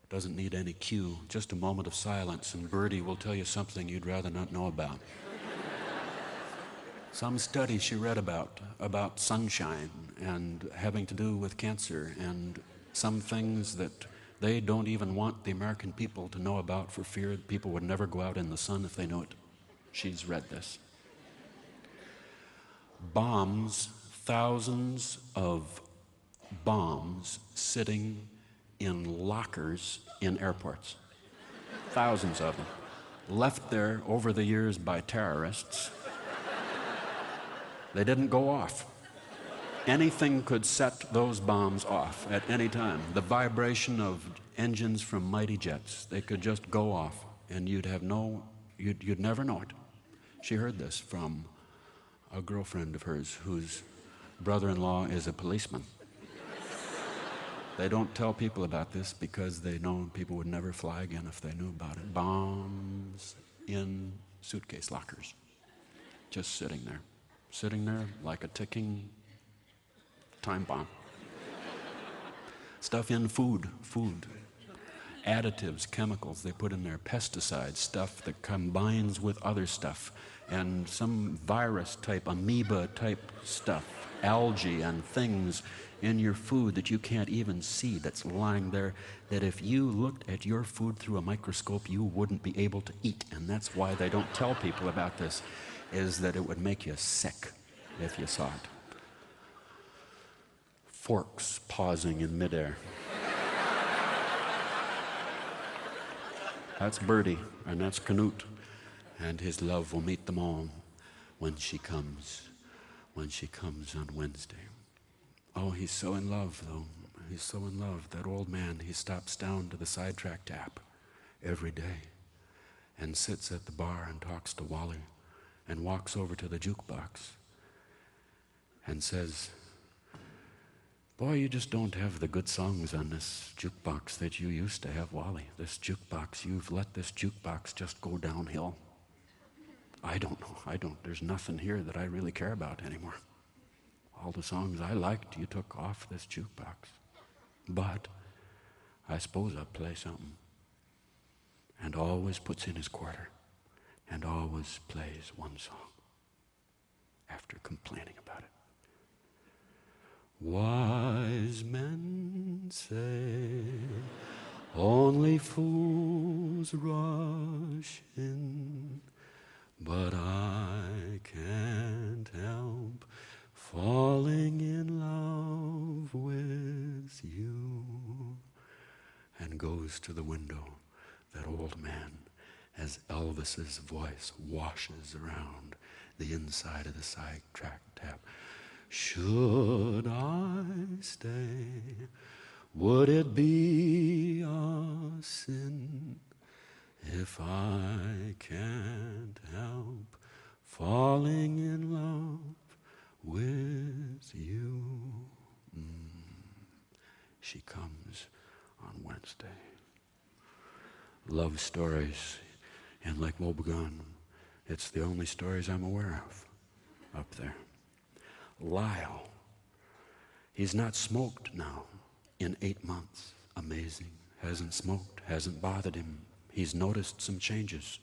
Doesn't need any cue, just a moment of silence, and Birdie will tell you something you'd rather not know about. Some study she read about sunshine and having to do with cancer, and some things that they don't even want the American people to know about for fear that people would never go out in the sun if they knew it. She's read this. Bombs, thousands of bombs sitting in lockers in airports. Thousands of them. Left there over the years by terrorists. They didn't go off. Anything could set those bombs off at any time. The vibration of engines from mighty jets, they could just go off, and you'd never know it. She heard this from a girlfriend of hers whose brother-in-law is a policeman. They don't tell people about this because they know people would never fly again if they knew about it. Bombs in suitcase lockers, just sitting there like a ticking time bomb. Stuff in food, additives, chemicals they put in there, pesticides, stuff that combines with other stuff, and some virus type, amoeba type stuff, algae and things in your food that you can't even see, that's lying there, that if you looked at your food through a microscope you wouldn't be able to eat. And that's why they don't tell people about this, is that it would make you sick if you saw it. Forks pausing in midair. That's Birdie, and that's Canute, and his love will meet them all when she comes on Wednesday. Oh, he's so in love, though. He's so in love. That old man, he stops down to the sidetrack tap every day and sits at the bar and talks to Wally and walks over to the jukebox and says, "Boy, you just don't have the good songs on this jukebox that you used to have, Wally. This jukebox, you've let this jukebox just go downhill. I don't know. There's nothing here that I really care about anymore. All the songs I liked, you took off this jukebox. But I suppose I'll play something." And always puts in his quarter and always plays one song after complaining about it. Wise men say only fools rush in, but I can't help falling in love with you. And goes to the window, that old man, as Elvis's voice washes around the inside of the sidetrack tap. Should I stay? Would it be a sin if I can't help falling in love with you? She comes on Wednesday. Love stories in Lake Wobegon. It's the only stories I'm aware of up there. Lyle, he's not smoked now in 8 months. Amazing. Hasn't smoked, hasn't bothered him. He's noticed some changes.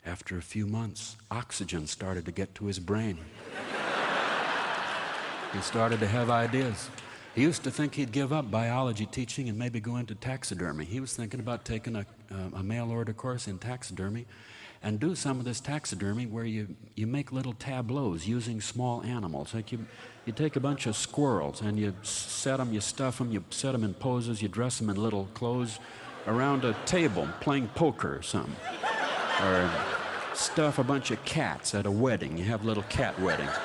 After a few months, oxygen started to get to his brain. He started to have ideas. He used to think he'd give up biology teaching and maybe go into taxidermy. He was thinking about taking a mail order course in taxidermy and do some of this taxidermy where you make little tableaus using small animals. Like you take a bunch of squirrels and you set them, you stuff them, you set them in poses, you dress them in little clothes around a table playing poker or something. Or stuff a bunch of cats at a wedding. You have little cat weddings.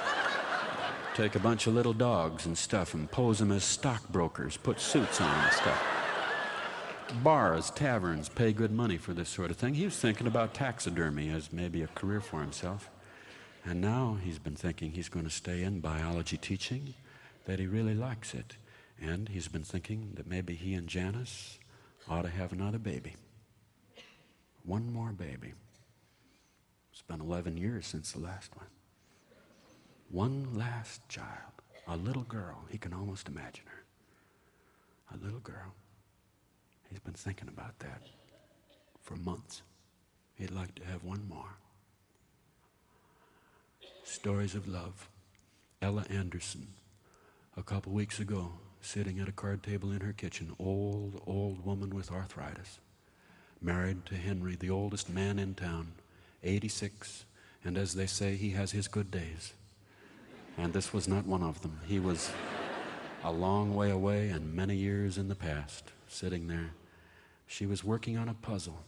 Take a bunch of little dogs and stuff them, pose them as stockbrokers, put suits on and stuff. Bars, taverns pay good money for this sort of thing. He was thinking about taxidermy as maybe a career for himself. And now he's been thinking he's going to stay in biology teaching, that he really likes it. And he's been thinking that maybe he and Janice ought to have another baby. One more baby. It's been 11 years since the last one. One last child, a little girl. He can almost imagine her. A little girl. He's been thinking about that for months. He'd like to have one more. Stories of love. Ella Anderson, a couple weeks ago, sitting at a card table in her kitchen, old woman with arthritis, married to Henry, the oldest man in town, 86, And as they say, he has his good days. And this was not one of them. He was a long way away and many years in the past, sitting there. She was working on a puzzle,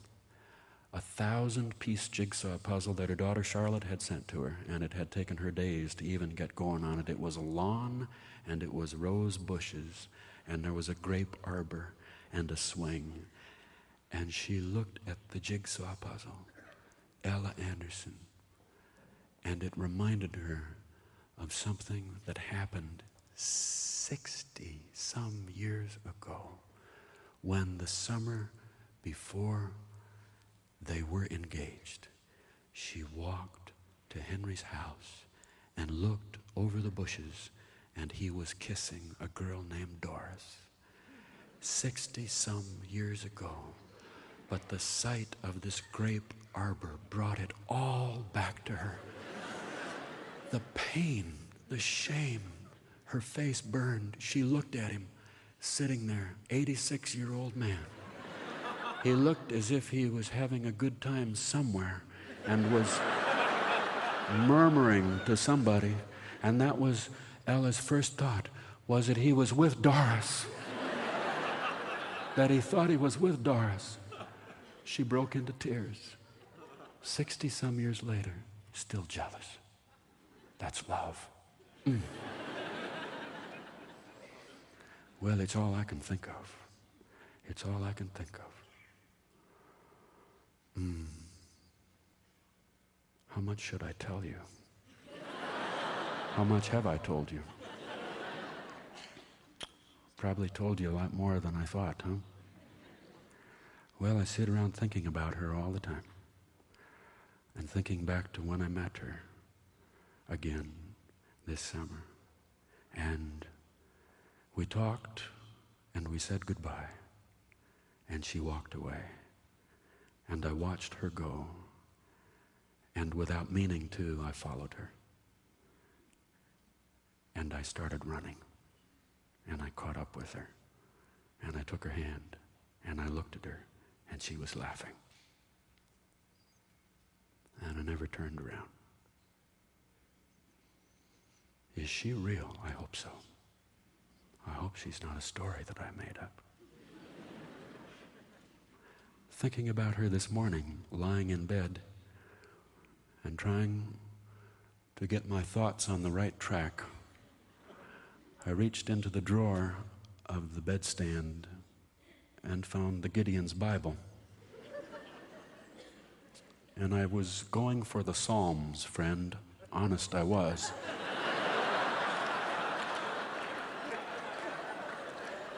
a 1,000-piece jigsaw puzzle that her daughter Charlotte had sent to her, and it had taken her days to even get going on it. It was a lawn, and it was rose bushes, and there was a grape arbor and a swing. And she looked at the jigsaw puzzle, Ella Anderson, and it reminded her of something that happened 60-some years ago, when the summer before they were engaged, she walked to Henry's house and looked over the bushes, and he was kissing a girl named Doris. 60-some years ago. But the sight of this grape arbor brought it all back to her. The pain, the shame, her face burned. She looked at him, sitting there, 86-year-old man. He looked as if he was having a good time somewhere and was murmuring to somebody. And that was Ella's first thought, was that he was with Doris. That he thought he was with Doris. She broke into tears. 60-some years later, still jealous. That's love. Well, it's all I can think of. It's all I can think of. How much should I tell you? How much have I told you? Probably told you a lot more than I thought, huh? Well, I sit around thinking about her all the time, and thinking back to when I met her again this summer. And we talked, and we said goodbye, and she walked away. And I watched her go, and without meaning to, I followed her. And I started running, and I caught up with her, and I took her hand, and I looked at her, and she was laughing. And I never turned around. Is she real? I hope so. I hope she's not a story that I made up. Thinking about her this morning, lying in bed, and trying to get my thoughts on the right track, I reached into the drawer of the bedstand and found the Gideon's Bible. And I was going for the Psalms, friend. Honest, I was.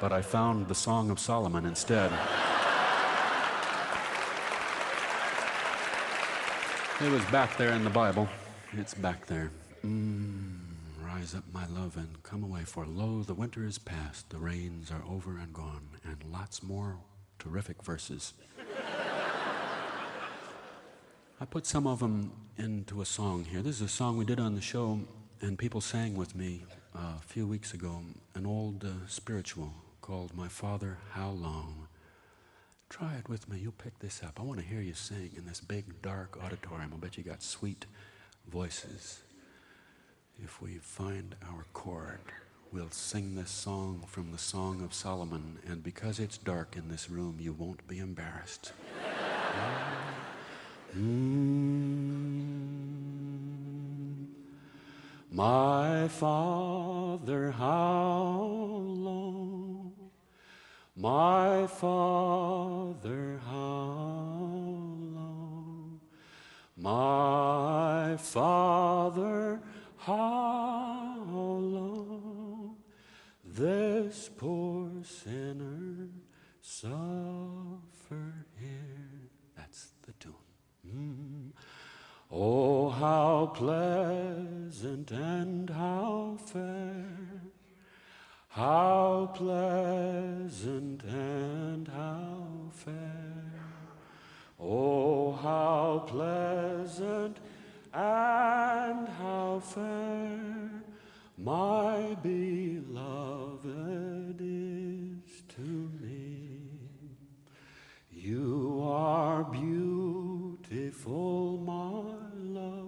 But I found the Song of Solomon instead. It was back there in the Bible. It's back there. Rise up, my love, and come away, for lo, the winter is past, the rains are over and gone, and lots more terrific verses. I put some of them into a song here. This is a song we did on the show, and people sang with me a few weeks ago, an old spiritual called My Father, How Long? Try it with me. You'll pick this up. I want to hear you sing in this big, dark auditorium. I bet you got sweet voices. If we find our chord, we'll sing this song from the Song of Solomon, and because it's dark in this room, you won't be embarrassed. My Father, how long? My Father, how long? My Father, how long? This poor sinner suffered here. That's the tune. Oh, how pleasant and how fair, how pleasant and how fair. Oh, how pleasant and how fair my beloved is to me. You are beautiful, my love.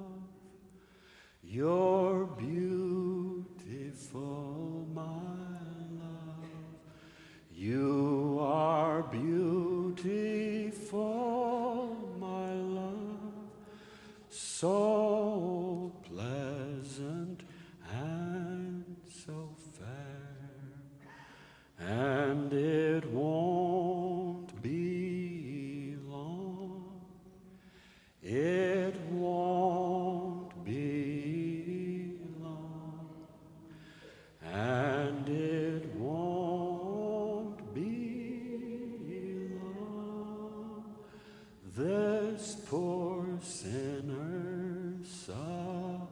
this poor sinner suffer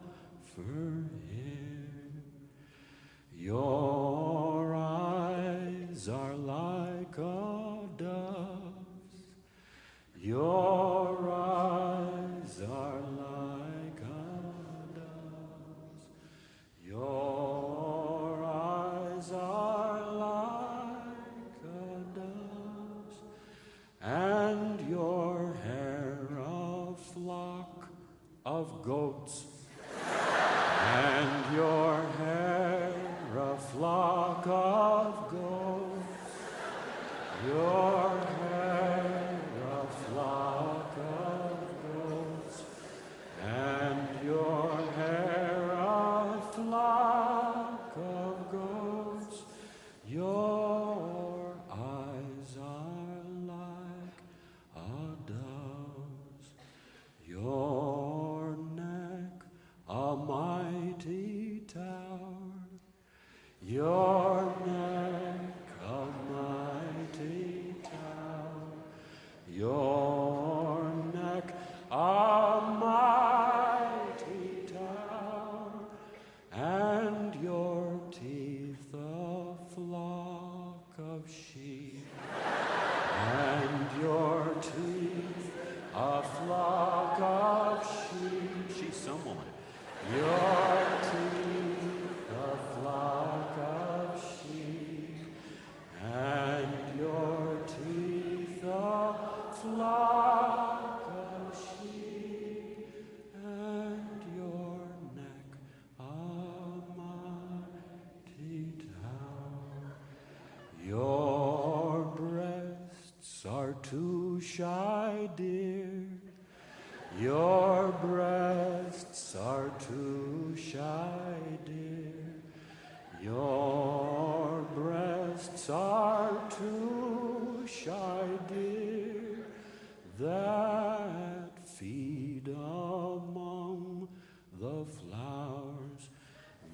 here. Your eyes are like a dove's. Your eyes are like a dove's. Your eyes are like a dove's, and your hair a flock of goats, and your hair a flock of goats, your hair a flock of goats, and your hair a flock of goats. Your eyes are like a dove's, your neck a mighty tower, your neck a mighty tower, your neck a mighty tower, and your teeth a flock of sheep, and your teeth a flock of sheep. She's some woman. Your teeth a flock of sheep, and your teeth a flock of sheep, and your neck a mighty tower. Your breasts are too shy, dear. Your breasts are too shy, dear. Your breasts are too shy, dear, that feed among the flowers,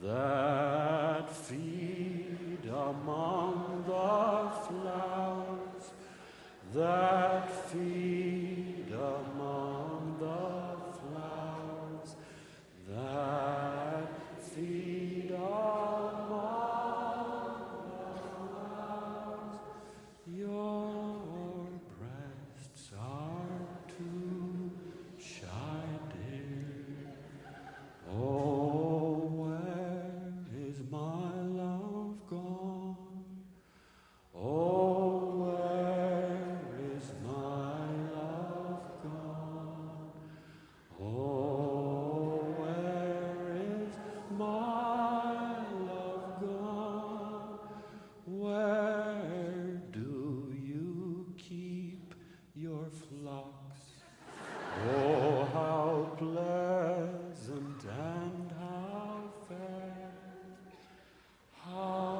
that feed among the flowers, that feed among the flowers, that feed among the flowers. Your breasts are too shy, dear. Oh, where is my love gone? Oh, where is my love gone? Oh, where is my love gone? Where do you keep your flocks? Oh, how pleasant and how fair, how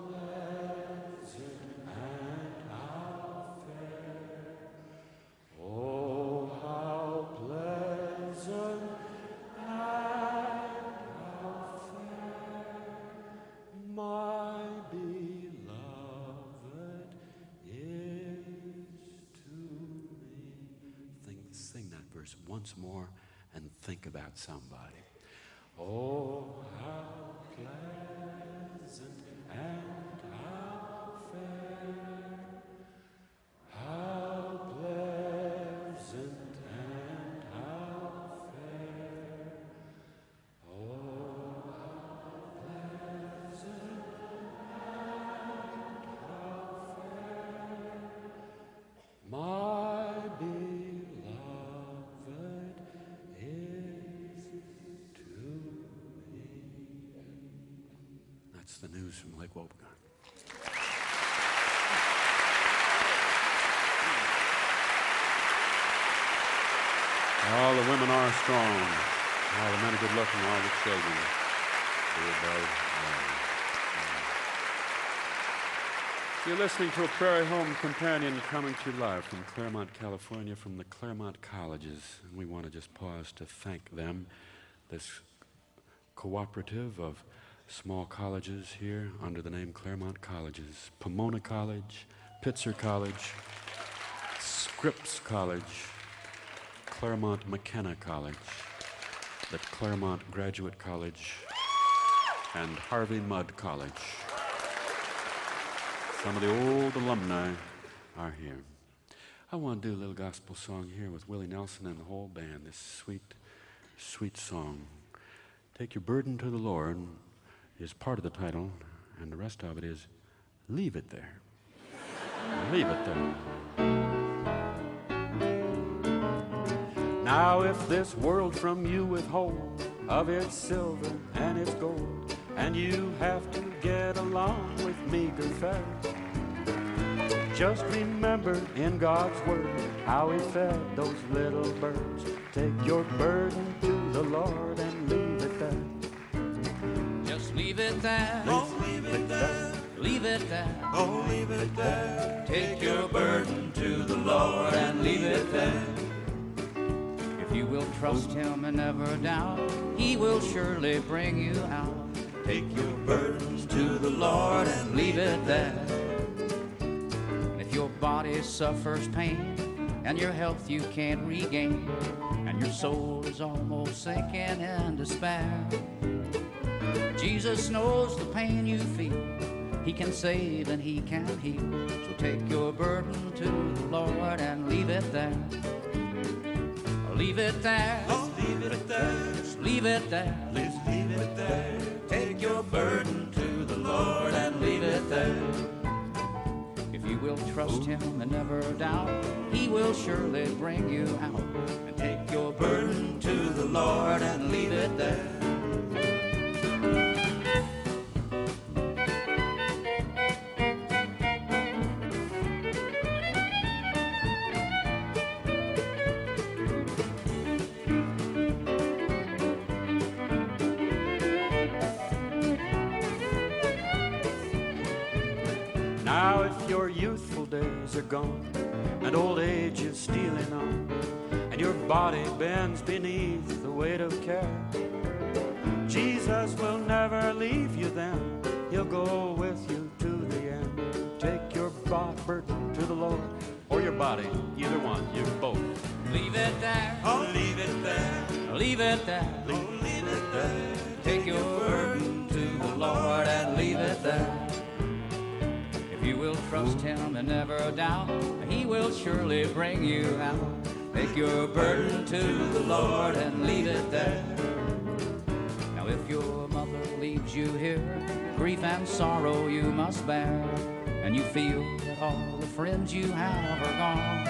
pleasant and how fair. Oh, how pleasant and how fair, my beloved is to me. Sing that verse once more and think about somebody. Oh, how pleasant and how fair, how pleasant and how fair. Oh, how pleasant and how fair, my beloved is to me. That's the news from Lake Wobegon. All the women are strong. All the men are good looking. All the children. You're listening to A Prairie Home Companion coming to you live from Claremont, California, from the Claremont Colleges. And we want to just pause to thank them, this cooperative of small colleges here under the name Claremont Colleges. Pomona College, Pitzer College, Scripps College, Claremont McKenna College, at Claremont Graduate College, and Harvey Mudd College. Some of the old alumni are here. I want to do a little gospel song here with Willie Nelson and the whole band. This sweet, sweet song. Take Your Burden to the Lord is part of the title, and the rest of it is Leave It There. Leave it there. Now if this world from you withhold of its silver and its gold, and you have to get along with meager fare, just remember in God's word how he fed those little birds. Take your burden to the Lord and leave it there. Just leave it there. Oh, leave it there. Leave it there. Oh, leave it there. Take your burden to the Lord and leave it there. If you will trust him and never doubt, he will surely bring you out. Take your burdens To the Lord and leave it there. And if your body suffers pain and your health you can't regain, and your soul is almost sinking in despair, Jesus knows the pain you feel. He can save and he can heal. So take your burden to the Lord and leave it there. Leave it there. Oh, leave it there. Just leave it there. Just leave it there. Take your burden to the Lord and leave it there. If you will trust him and never doubt, he will surely bring you out. And take your burden to the Lord and leave it there. Now if your youthful days are gone and old age is stealing on, and your body bends beneath the weight of care, Jesus will never leave you then. He'll go with you to the end. Take your burden to the Lord, or your body, either one, you both. Leave it there. Oh, leave it there. Leave it there. Oh, leave it there. Take your burden to the Lord and leave it there. If you will trust him and never doubt, he will surely bring you out. Take your burden to the Lord and leave it there. Now if your mother leaves you here, grief and sorrow you must bear, and you feel that all the friends you have are gone,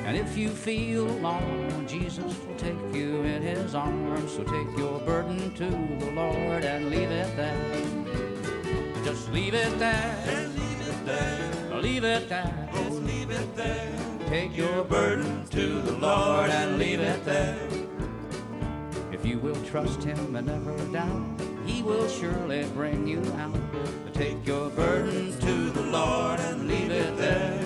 and if you feel alone, Jesus will take you in his arms. So take your burden to the Lord and leave it there. Just leave it there. And leave it there. Leave it there. Oh, leave it there. Take your burden to the Lord and leave it there. If you will trust him and never doubt, he will surely bring you out. Take your burden to the Lord and leave it there.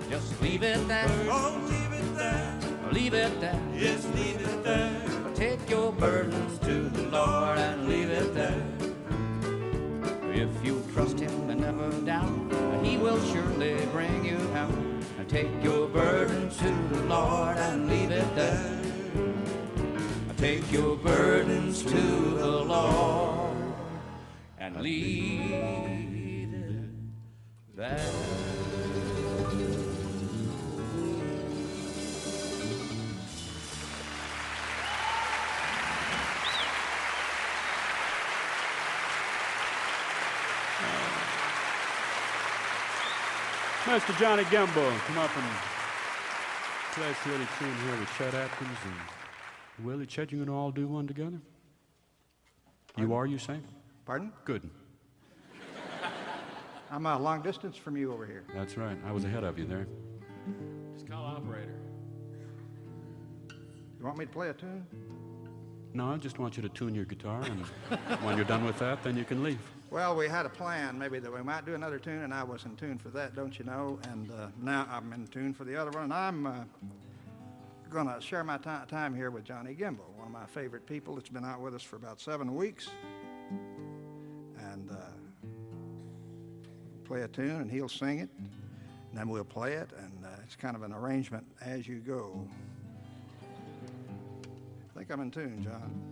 Just leave it there. Oh, leave it there. Leave it there. Yes, leave it there. Take your burdens to the Lord and leave it there. If you trust him and never doubt, he will surely bring you out. And take your burdens to the Lord and leave it there. Take your burdens to the Lord and leave it there. Mr. Johnny Gimble, come up and play us a little tune here with Chet Atkins and Willie. Chet, you gonna all do one together? Pardon? You are, you say? Pardon? Good. I'm a long distance from you over here. That's right. I was ahead of you there. Just call operator. You want me to play a tune? No, I just want you to tune your guitar, and when you're done with that, then you can leave. Well, we had a plan maybe that we might do another tune, and I was in tune for that, don't you know? And now I'm in tune for the other one, and I'm going to share my time here with Johnny Gimble, one of my favorite people that's been out with us for about 7 weeks. And play a tune, and he'll sing it. then we'll play it, and it's kind of an arrangement as you go. I think I'm in tune, John.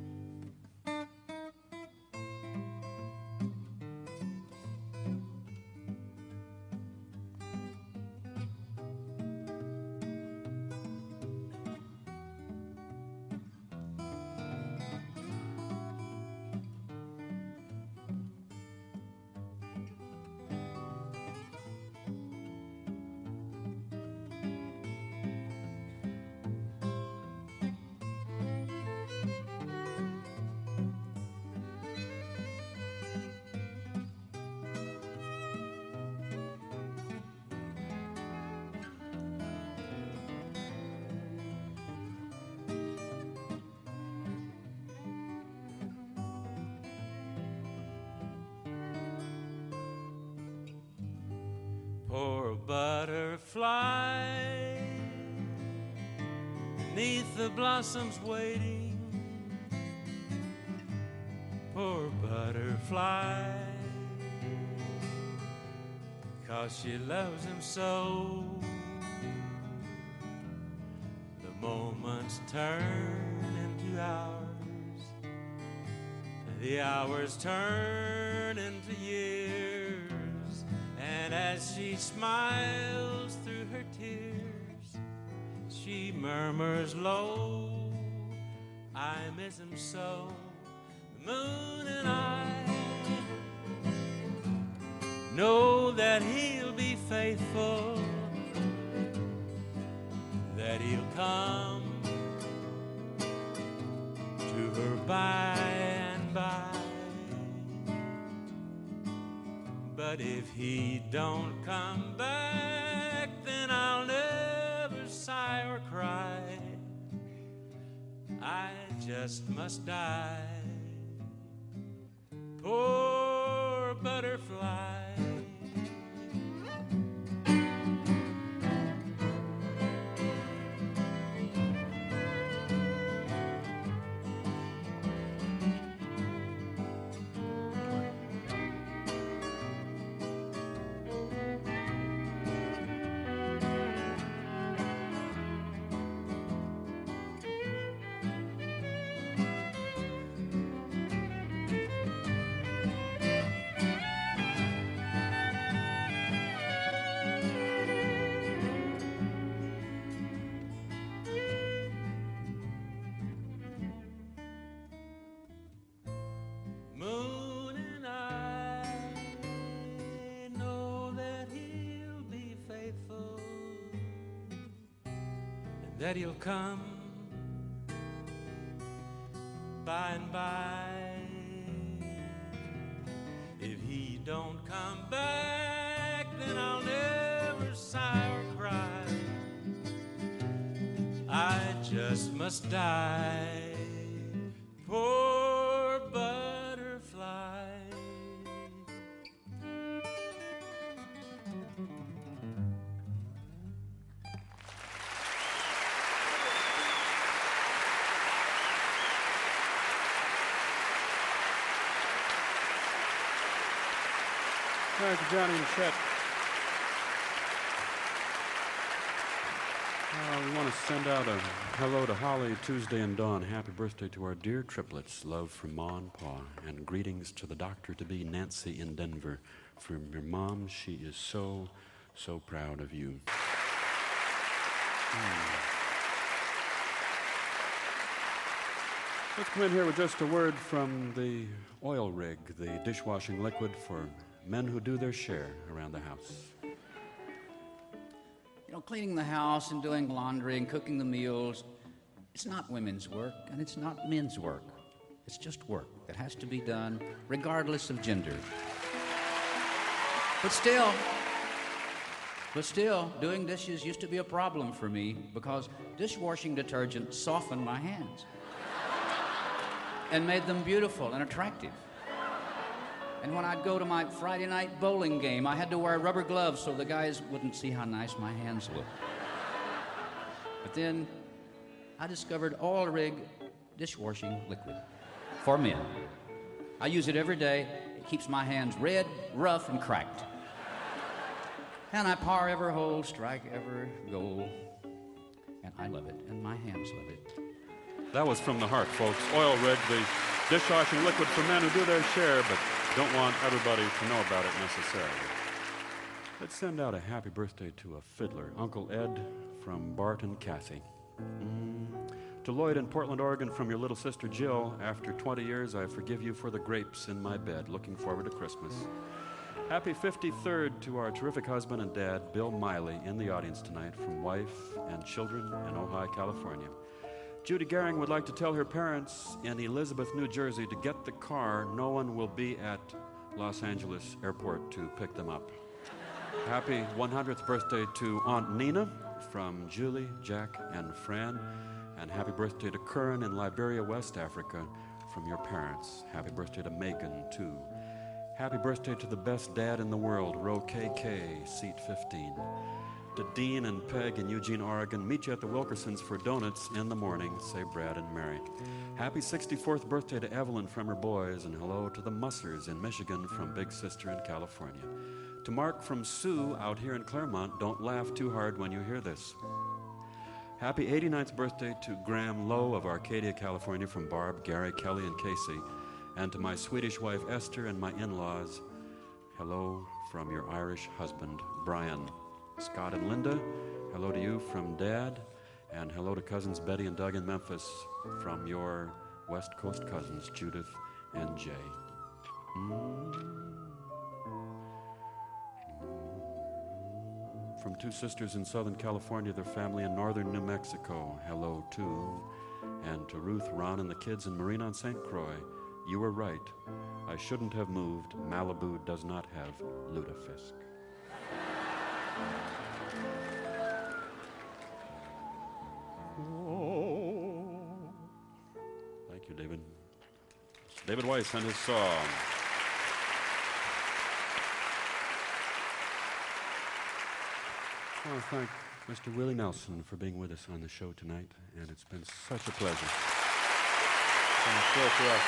Poor butterfly, beneath the blossoms waiting. Poor butterfly, 'cause she loves him so. The moments turn into hours, the hours turn into years. And as she smiles through her tears, she murmurs low, I miss him so. The moon and I know that he'll be faithful, that he'll come to her by and by. But if he don't come back, then I'll never sigh or cry. I just must die. Poor butterfly. That he'll come by and by. If he don't come back, then I'll never sigh or cry. I just must die. Poor butterfly. Thank you, Johnny and Chet. We want to send out a hello to Holly, Tuesday, and Dawn. Happy birthday to our dear triplets. Love from Ma and Pa. And greetings to the doctor-to-be, Nancy in Denver. From your mom, she is so, so proud of you. Let's come in here with just a word from the oil rig, the dishwashing liquid for men who do their share around the house. You know, cleaning the house and doing laundry and cooking the meals, it's not women's work and it's not men's work. It's just work that has to be done regardless of gender. But still, doing dishes used to be a problem for me because dishwashing detergent softened my hands and made them beautiful and attractive. And when I'd go to my Friday night bowling game, I had to wear rubber gloves so the guys wouldn't see how nice my hands looked. But then I discovered oil rig dishwashing liquid for men. I use it every day. It keeps my hands red, rough, and cracked. and I par every hole, strike every goal, and I love it, and my hands love it. That was from the heart, folks. Oil Rig, the dishwashing liquid for men who do their share but don't want everybody to know about it necessarily. Let's send out a happy birthday to a fiddler, Uncle Ed from Bart and Kathy. To Lloyd in Portland, Oregon, from your little sister Jill. After 20 years, I forgive you for the grapes in my bed. Looking forward to Christmas. Happy 53rd to our terrific husband and dad, Bill Miley, in the audience tonight, from wife and children in Ojai, California. Judy Gehring would like to tell her parents in Elizabeth, New Jersey, to get the car. No one will be at Los Angeles Airport to pick them up. Happy 100th birthday to Aunt Nina from Julie, Jack, and Fran. And happy birthday to Curran in Liberia, West Africa, from your parents. Happy birthday to Megan, too. Happy birthday to the best dad in the world, row KK, seat 15. To Dean and Peg in Eugene, Oregon. Meet you at the Wilkersons for donuts in the morning, say Brad and Mary. Happy 64th birthday to Evelyn from her boys, and hello to the Mussers in Michigan from Big Sister in California. To Mark from Sue out here in Claremont, don't laugh too hard when you hear this. Happy 89th birthday to Graham Lowe of Arcadia, California, from Barb, Gary, Kelly, and Casey. And to my Swedish wife, Esther, and my in-laws, hello from your Irish husband, Brian. Scott and Linda, hello to you from Dad. And hello to cousins Betty and Doug in Memphis from your West Coast cousins, Judith and Jay. From two sisters in Southern California, their family in northern New Mexico, hello too. And to Ruth, Ron, and the kids in Marine on St. Croix, you were right. I shouldn't have moved. Malibu does not have lutefisk. Oh. Thank you, David. David Weiss and his song. I want to thank Mr. Willie Nelson for being with us on the show tonight, and it's been such a pleasure. It's been a thrill for us.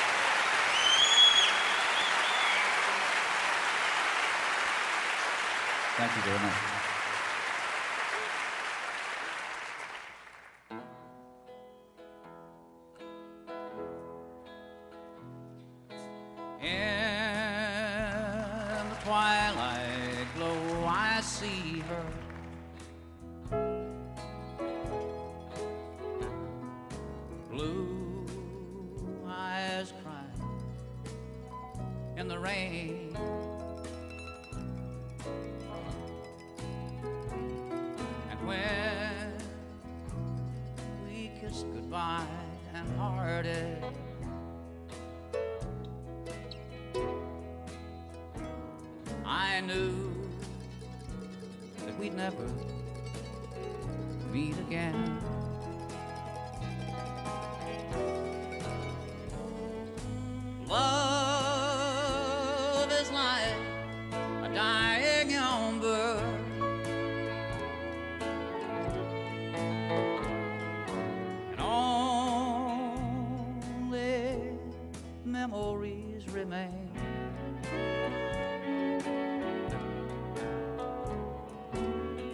Thank you very much. In the twilight glow, I see her. Blue eyes crying in the rain. And when we kissed goodbye and parted, I knew that we'd never meet again. Love is like a dying ember, and only memories remain.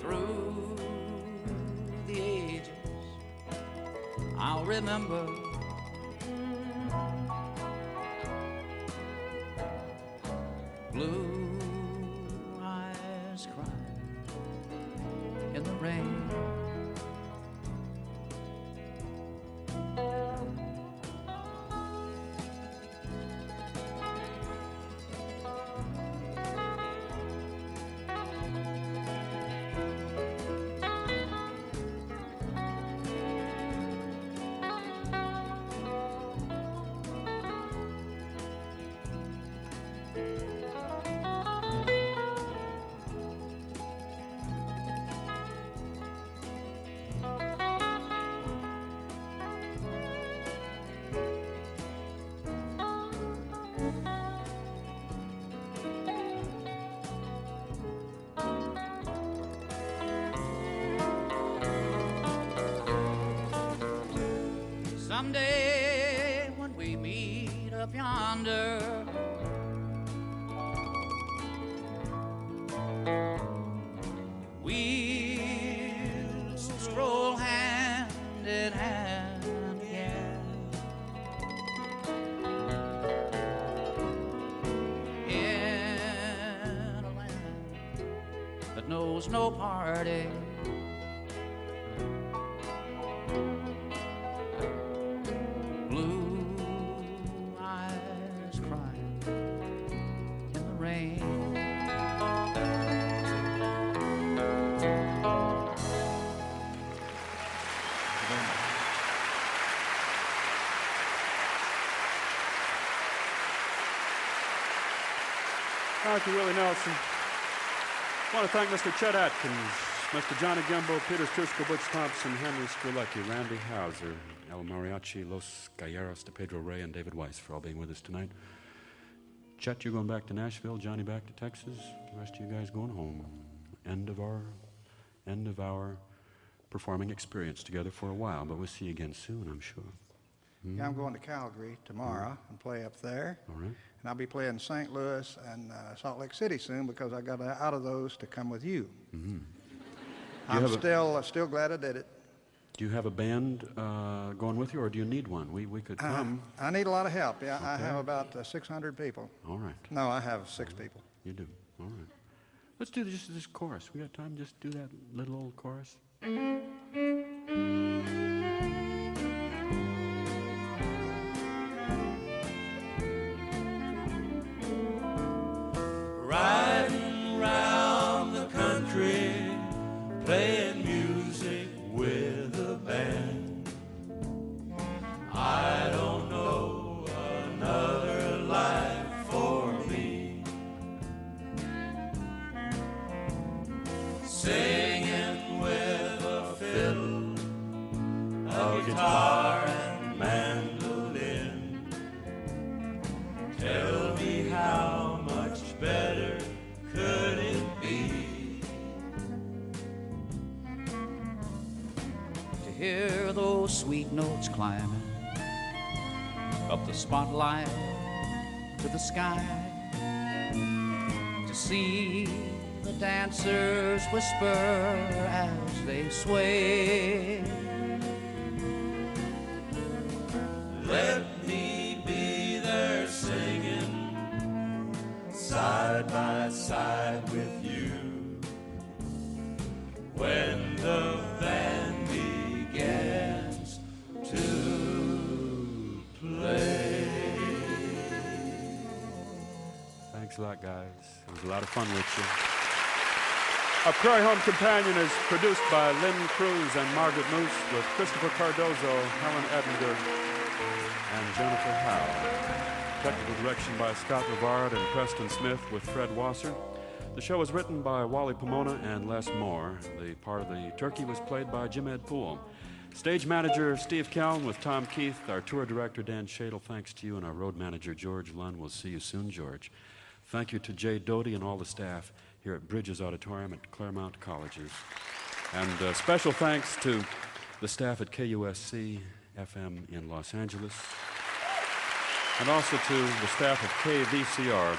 Through the ages, I'll remember blue eyes crying in the rain. Someday when we meet up yonder, was no party. Blue eyes crying in the rain. Thank you, Willie Nelson. I want to thank Mr. Chet Atkins, Mr. Johnny Gimbo, Peter Strusko, Butch Thompson, Henry Skrilecki, Randy Hauser, El Mariachi, Los Galleros, de Pedro Rey, and David Weiss for all being with us tonight. Chet, you're going back to Nashville, Johnny back to Texas, the rest of you guys going home. End of our performing experience together for a while, but we'll see you again soon, I'm sure. Yeah, I'm going to Calgary tomorrow and play up there. All right. And I'll be playing St. Louis and Salt Lake City soon because I got out of those to come with you. Mm-hmm. I'm still glad I did it. Do you have a band going with you, or do you need one? We could come. I need a lot of help. Yeah, okay. I have about 600 people. All right. No, I have 6 people. You do. All right. Let's do just this chorus. We got time? Just do that little old chorus. Riding round the country, playing music with a band. I don't know another life for me. Singing with a fiddle, a guitar and mandolin. Tell me how much better could it be To hear those sweet notes climbing up the spotlight to the sky, to see the dancers whisper as they sway. Let me be there singing side by side with you when the band begins to play. Thanks a lot, guys. It was a lot of fun with you. A Prairie Home Companion is produced by Lynn Cruz and Margaret Moose with Christopher Cardozo, Helen Edinger, and Jennifer Howe. Technical direction by Scott Rivard and Preston Smith with Fred Wasser. The show was written by Wally Pomona and Les Moore. The part of the turkey was played by Jim Ed Poole. Stage manager Steve Callan with Tom Keith. Our tour director Dan Shadle, thanks to you, and our road manager George Lund. We'll see you soon, George. Thank you to Jay Doty and all the staff here at Bridges Auditorium at Claremont Colleges. And special thanks to the staff at KUSC FM in Los Angeles, and also to the staff of KVCR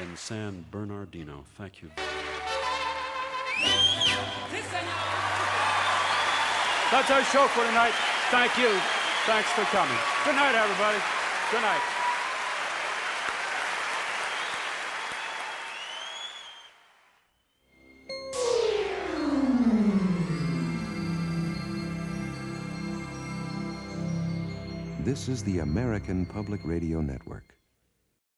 in San Bernardino. Thank you. That's our show for tonight. Thank you. Thanks for coming. Good night, everybody. Good night. This is the American Public Radio Network.